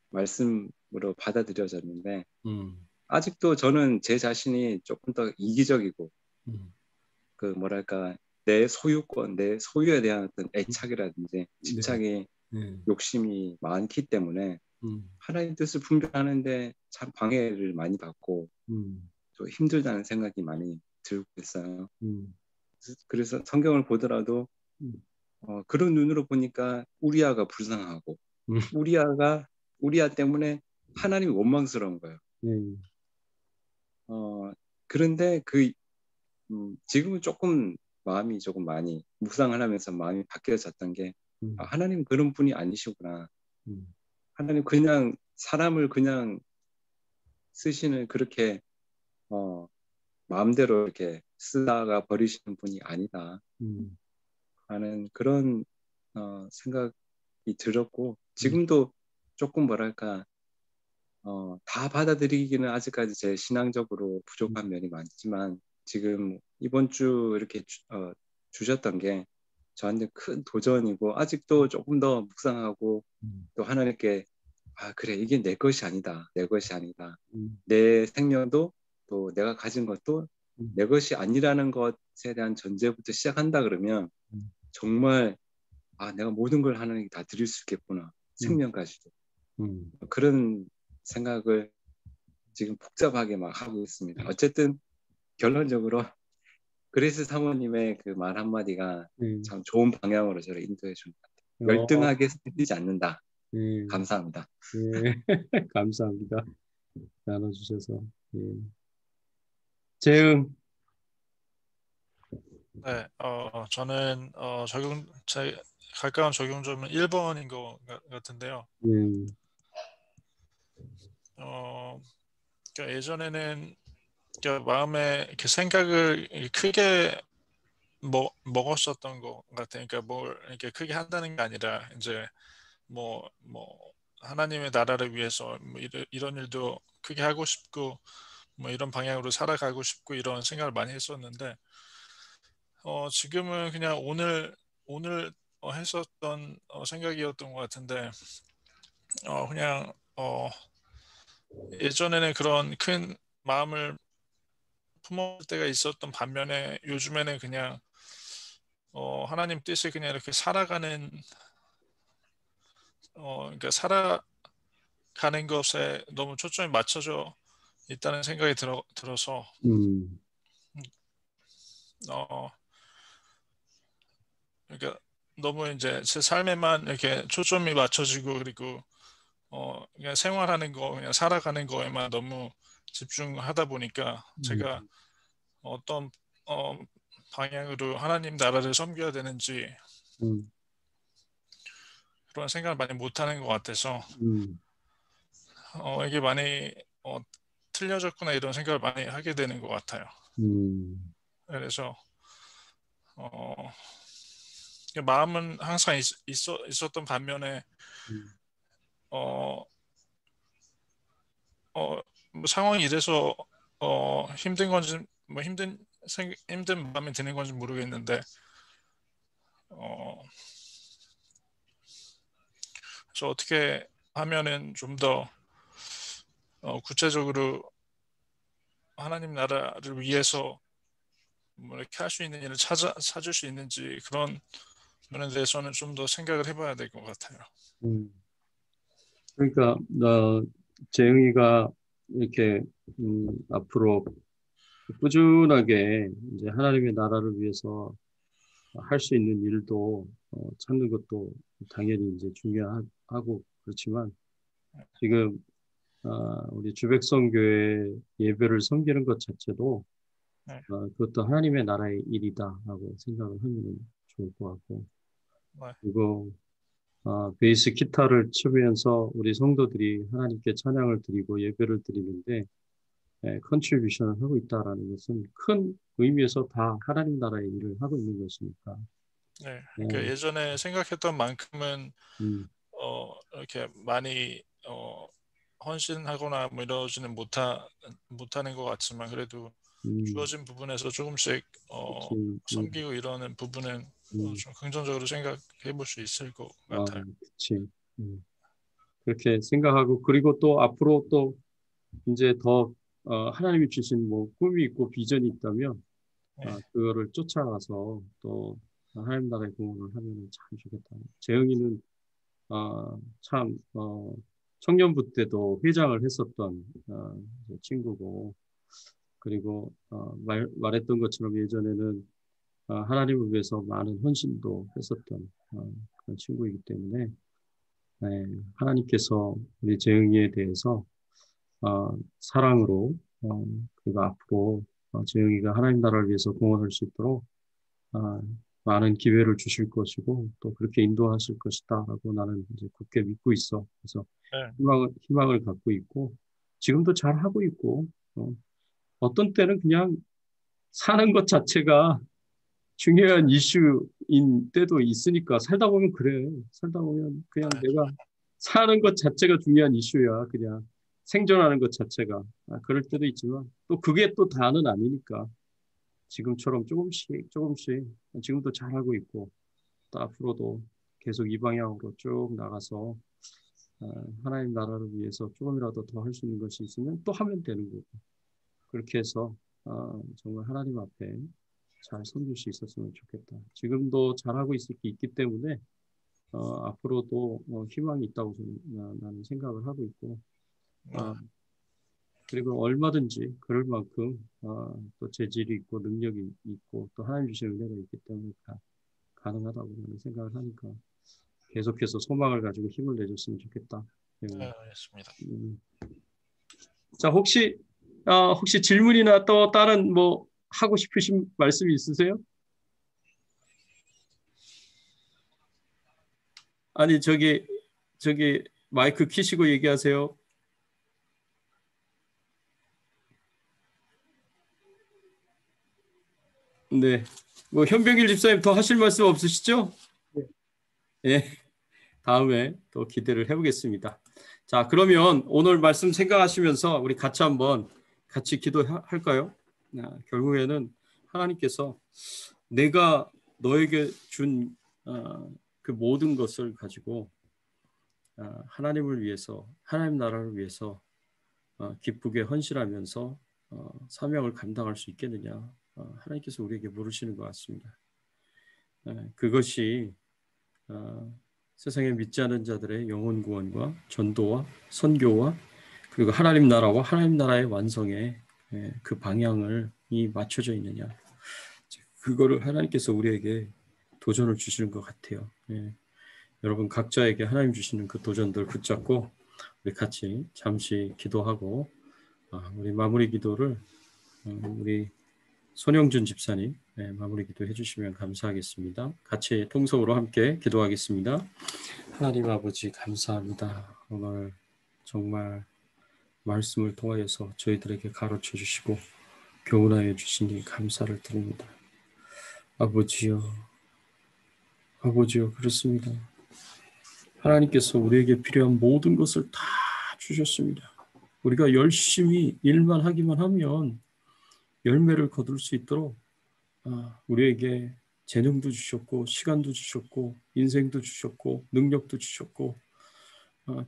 Speaker 7: 말씀으로 받아들여졌는데 아직도 저는 제 자신이 조금 더 이기적이고 그 뭐랄까 내 소유권, 내 소유에 대한 어떤 애착이라든지 집착이 욕심이 많기 때문에 하나님 뜻을 분별하는데 참 방해를 많이 받고 또 힘들다는 생각이 많이 들고 있어요. 그래서 성경을 보더라도 그런 눈으로 보니까 우리아가 불쌍하고 우리아 때문에 하나님이 원망스러운 거예요. 그런데 지금은 조금 마음이 조금 많이 묵상을 하면서 마음이 바뀌어졌던 게 하나님 그런 분이 아니시구나. 하나님 그냥 사람을 그냥 쓰시는 그렇게 마음대로 이렇게 쓰다가 버리시는 분이 아니다 하는 그런 생각이 들었고 지금도 조금 뭐랄까 다 받아들이기는 아직까지 제 신앙적으로 부족한 면이 많지만 지금 이번 주 이렇게 주셨던 게 저한테 큰 도전이고 아직도 조금 더 묵상하고 또 하나님께 그래 이게 내 것이 아니다. 내 것이 아니다. 내 생명도 또 내가 가진 것도 내 것이 아니라는 것에 대한 전제부터 시작한다 그러면 정말 내가 모든 걸 하나님께 다 드릴 수 있겠구나. 생명까지도. 그런 생각을 지금 복잡하게 막 하고 있습니다. 어쨌든 결론적으로 그레이스 사모님의 그 말 한마디가 참 좋은 방향으로 저를 인도해 준 것 같아요. 열등하게 쓰지 않는다. 감사합니다.
Speaker 8: 감사합니다. 나눠주셔서. 재응.
Speaker 5: 네, 저는 제 가까운 적용점은 1번인 것 같은데요. 그러니까 예전에는 그러니까 마음에 이렇게 생각을 크게 먹었었던 것 같아요. 그러니까 뭘 이렇게 크게 한다는 게 아니라 이제 뭐 하나님의 나라를 위해서 뭐 이런 일도 크게 하고 싶고 뭐 이런 방향으로 살아가고 싶고 이런 생각을 많이 했었는데 지금은 그냥 오늘 했었던 생각이었던 것 같은데 그냥 예전에는 그런 큰 마음을 품을 때가 있었던 반면에 요즘에는 그냥 하나님 뜻을 그냥 이렇게 살아가는 그러니까 가는 것에 너무 초점이 맞춰져 있다는 생각이 들어서 그러니까 너무 이제 제 삶에만 이렇게 초점이 맞춰지고 그리고 그냥 생활하는 거 그냥 살아가는 거에만 너무 집중하다 보니까 제가 어떤 방향으로 하나님 나라를 섬겨야 되는지 그런 생각을 많이 못하는 것 같아서 이게 많이 틀려졌구나 이런 생각을 많이 하게 되는 것 같아요. 그래서 마음은 항상 있었던 반면에 뭐 상황이 이래서 힘든 건지 뭐 힘든 마음이 드는 건지 모르겠는데 그래서 어떻게 하면은 좀 더 구체적으로 하나님 나라를 위해서 뭐 이렇게 할 수 있는 일을 찾을 수 있는지 그런 면에 대해서는 좀 더 생각을 해봐야 될 것 같아요.
Speaker 8: 그러니까 재영이가 이렇게 앞으로 꾸준하게 이제 하나님의 나라를 위해서 할 수 있는 일도 찾는 것도 당연히 이제 중요하고 그렇지만 지금 우리 주백성교회 예배를 섬기는 것 자체도
Speaker 5: 네.
Speaker 8: 그것도 하나님의 나라의 일이다라고 생각을 하면 좋을 것 같고
Speaker 5: 네.
Speaker 8: 그리고 베이스 기타를 치면서 우리 성도들이 하나님께 찬양을 드리고 예배를 드리는데 컨트리뷰션을 하고 있다라는 것은 큰 의미에서 다 하나님 나라의 일을 하고 있는 것이니까.
Speaker 5: 네, 그러니까 예전에 생각했던 만큼은 이렇게 많이 헌신하거나 뭐 이러지는 못하는 것 같지만 그래도 주어진 부분에서 조금씩 섬기고 이러는 부분은 좀 긍정적으로 생각해 볼 수 있을 것 같아요.
Speaker 8: 그렇지. 그렇게 생각하고 그리고 또 앞으로 또 이제 더 하나님이 주신 뭐 꿈이 있고 비전이 있다면 그거를 쫓아가서 또 하나님 나라의 공헌을 하면 참 좋겠다. 재영이는 참 청년부 때도 회장을 했었던 친구고 그리고 말했던 것처럼 예전에는 하나님을 위해서 많은 헌신도 했었던 그런 친구이기 때문에 하나님께서 우리 재영이에 대해서 사랑으로 그리고 앞으로 재영이가 하나님 나라를 위해서 공헌할 수 있도록 많은 기회를 주실 것이고 또 그렇게 인도하실 것이다라고 나는 이제 굳게 믿고 있어. 그래서 희망을 갖고 있고 지금도 잘 하고 있고 어떤 때는 그냥 사는 것 자체가 중요한 이슈인 때도 있으니까 살다 보면 그래. 살다 보면 그냥 내가 사는 것 자체가 중요한 이슈야. 그냥 생존하는 것 자체가. 그럴 때도 있지만 또 그게 또 다는 아니니까 지금처럼 조금씩 지금도 잘하고 있고 또 앞으로도 계속 이 방향으로 쭉 나가서 하나님 나라를 위해서 조금이라도 더 할 수 있는 것이 있으면 또 하면 되는 거고 그렇게 해서 정말 하나님 앞에 잘 섬길 수 있었으면 좋겠다. 지금도 잘하고 있기 때문에 앞으로도 희망이 있다고 나는 생각을 하고 있고 그리고 얼마든지 그럴 만큼 또 재질이 있고 능력이 있고 또 하나님 주신 은혜가 있기 때문에 가능하다고 나는 생각을 하니까 계속해서 소망을 가지고 힘을 내줬으면 좋겠다.
Speaker 5: 알겠습니다.
Speaker 8: 자 혹시 질문이나 또 다른 뭐 하고 싶으신 말씀이 있으세요? 아니 저기 마이크 키시고 얘기하세요. 네, 뭐 현병일 집사님 더 하실 말씀 없으시죠? 네, 다음에 또 기대를 해보겠습니다. 자, 그러면 오늘 말씀 생각하시면서 우리 같이 기도할까요? 결국에는 하나님께서 내가 너에게 준 그 모든 것을 가지고 하나님을 위해서, 하나님 나라를 위해서 기쁘게 헌신하면서 사명을 감당할 수 있겠느냐. 하나님께서 우리에게 물으시는 것 같습니다. 그것이
Speaker 1: 세상에 믿지 않은 자들의 영혼 구원과 전도와 선교와 그리고 하나님 나라와 하나님 나라의 완성에 그 방향을 맞춰져 있느냐. 그거를 하나님께서 우리에게 도전을 주시는 것 같아요. 여러분 각자에게 하나님 주시는 그 도전들 붙잡고 우리 같이 잠시 기도하고 우리 마무리 기도를 우리 손영준 집사님 마무리 기도해 주시면 감사하겠습니다. 같이 통성으로 함께 기도하겠습니다. 하나님 아버지 감사합니다. 오늘 정말 말씀을 통하여서 저희들에게 가르쳐 주시고 교훈하여 주시니 감사를 드립니다. 아버지요 그렇습니다. 하나님께서 우리에게 필요한 모든 것을 다 주셨습니다. 우리가 열심히 일만 하기만 하면 열매를 거둘 수 있도록 우리에게 재능도 주셨고 시간도 주셨고 인생도 주셨고 능력도 주셨고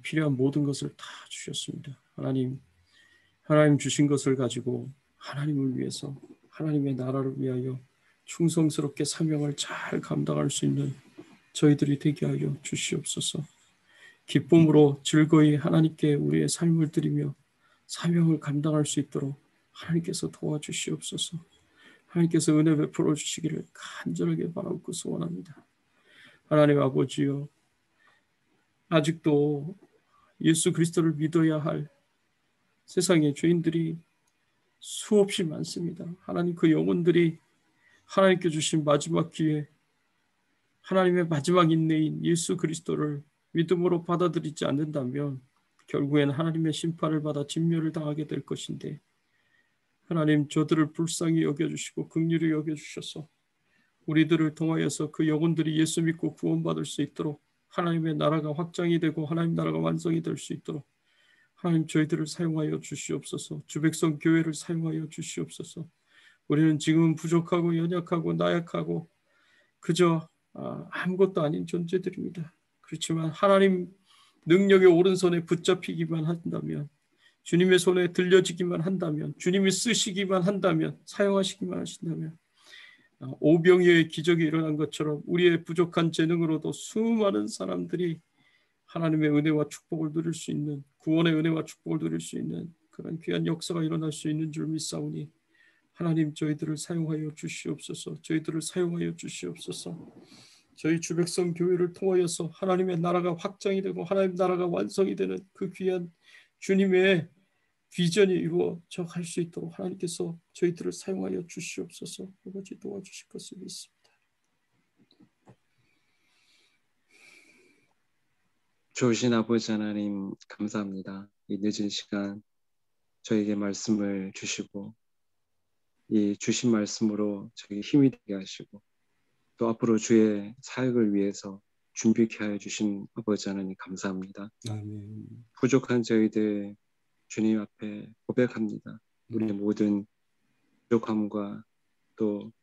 Speaker 1: 필요한 모든 것을 다 주셨습니다. 하나님 주신 것을 가지고 하나님을 위해서 하나님의 나라를 위하여 충성스럽게 사명을 잘 감당할 수 있는 저희들이 되게 하여 주시옵소서. 기쁨으로 즐거이 하나님께 우리의 삶을 드리며 사명을 감당할 수 있도록 하나님께서 도와주시옵소서. 하나님께서 은혜 베풀어 주시기를 간절하게 바라고 소원합니다. 하나님 아버지요, 아직도 예수 그리스도를 믿어야 할 세상의 죄인들이 수없이 많습니다. 하나님 그 영혼들이 하나님께 주신 마지막 기회, 하나님의 마지막 인내인 예수 그리스도를 믿음으로 받아들이지 않는다면 결국엔 하나님의 심판을 받아 진멸을 당하게 될 것인데, 하나님 저들을 불쌍히 여겨주시고 긍휼히 여겨주셔서 우리들을 통하여서 그 영혼들이 예수 믿고 구원받을 수 있도록, 하나님의 나라가 확장이 되고 하나님 나라가 완성이 될 수 있도록 하나님 저희들을 사용하여 주시옵소서. 주백성 교회를 사용하여 주시옵소서. 우리는 지금 부족하고 연약하고 나약하고 그저 아무것도 아닌 존재들입니다. 그렇지만 하나님 능력의 오른손에 붙잡히기만 한다면, 주님의 손에 들려지기만 한다면, 주님이 쓰시기만 한다면, 사용하시기만 하신다면 오병이어의 기적이 일어난 것처럼 우리의 부족한 재능으로도 수많은 사람들이 하나님의 은혜와 축복을 누릴 수 있는, 구원의 은혜와 축복을 누릴 수 있는 그런 귀한 역사가 일어날 수 있는 줄 믿사오니 하나님 저희들을 사용하여 주시옵소서. 저희들을 사용하여 주시옵소서. 저희 주백성 교회를 통하여서 하나님의 나라가 확장이 되고 하나님 나라가 완성이 되는 그 귀한 주님의 비전이 이루어져 갈 수 있도록 하나님께서 저희들을 사용하여 주시옵소서. 아버지 도와주실 것을 믿습니다.
Speaker 7: 좋으신 아버지 하나님 감사합니다. 이 늦은 시간 저에게 말씀을 주시고 이 주신 말씀으로 저에게 힘이 되게 하시고 또 앞으로 주의 사역을 위해서 준비케 하여 주신 아버지 하나님 감사합니다.
Speaker 1: 아멘.
Speaker 7: 부족한 저희들 주님 앞에 고백합니다. 우리의 모든 부족함과 또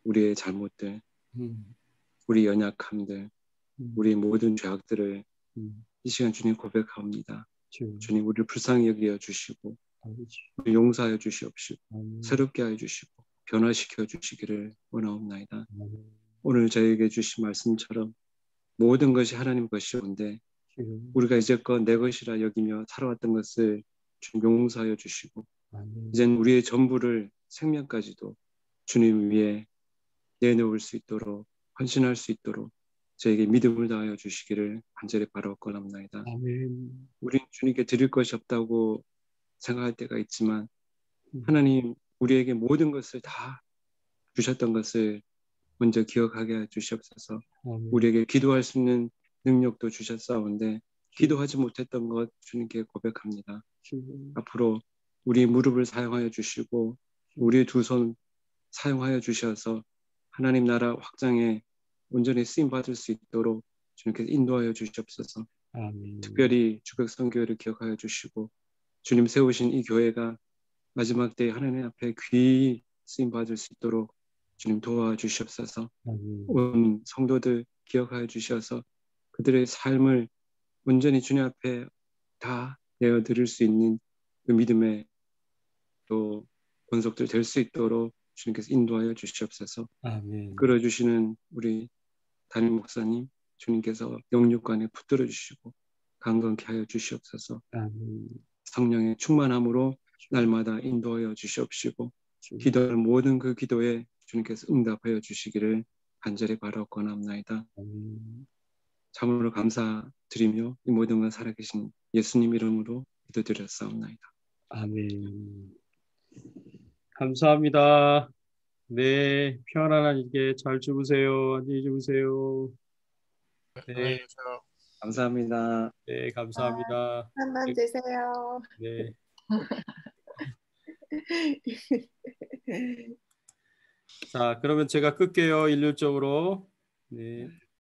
Speaker 7: 우리의 잘못들, 우리 연약함들, 우리의 모든 죄악들을 이 시간 주님 고백합니다. 주님 우리를 불쌍히 여겨 주시고 우리 용서하여 주시옵시고 새롭게 하여 주시고 변화시켜 주시기를 원하옵나이다. 오늘 저에게 주신 말씀처럼 모든 것이 하나님 것이온데 우리가 이제껏 내 것이라 여기며 살아왔던 것을 주님 용서하여 주시고 이제는 우리의 전부를 생명까지도 주님 위에 내놓을 수 있도록 헌신할 수 있도록 저에게 믿음을 다하여 주시기를 간절히 바라옵건합나이다. 우리는 주님께 드릴 것이 없다고 생각할 때가 있지만 하나님 우리에게 모든 것을 다 주셨던 것을 먼저 기억하게 해 주시옵소서. 우리에게 기도할 수 있는 능력도 주셨사온데 기도하지 못했던 것 주님께 고백합니다. 앞으로 우리의 무릎을 사용하여 주시고 우리의 두 손 사용하여 주셔서 하나님 나라 확장에 온전히 쓰임받을 수 있도록 주님께서 인도하여 주시옵소서. 특별히 주백성교회를 기억하여 주시고 주님 세우신 이 교회가 마지막 때에 하나님 앞에 귀히 쓰임받을 수 있도록 주님 도와주시옵소서. 온 성도들 기억하여 주셔서 그들의 삶을 온전히 주님 앞에 다 내어드릴 수 있는 그 믿음의 또 권속들 될 수 있도록 주님께서 인도하여 주시옵소서. 끌어주시는 우리 담임 목사님, 주님께서 영육간에 붙들어 주시고 강건케 하여 주시옵소서. 성령의 충만함으로 날마다 인도하여 주시옵시고 기도하는 모든 그 기도에 주님께서 응답하여 주시기를 간절히 바라옵고나옵나이다. 참으로 감사드리며 이 모든 걸 살아계신 예수님 이름으로 기도드렸사옵나이다.
Speaker 8: 아멘. 감사합니다. 네, 평안한 하나님께 잘 주무세요. 안녕히 주무세요. 네,
Speaker 7: 감사합니다.
Speaker 8: 네, 감사합니다.
Speaker 6: 한밤 되세요.
Speaker 8: 네. 자, 그러면 제가 끌게요. 일률적으로. 네.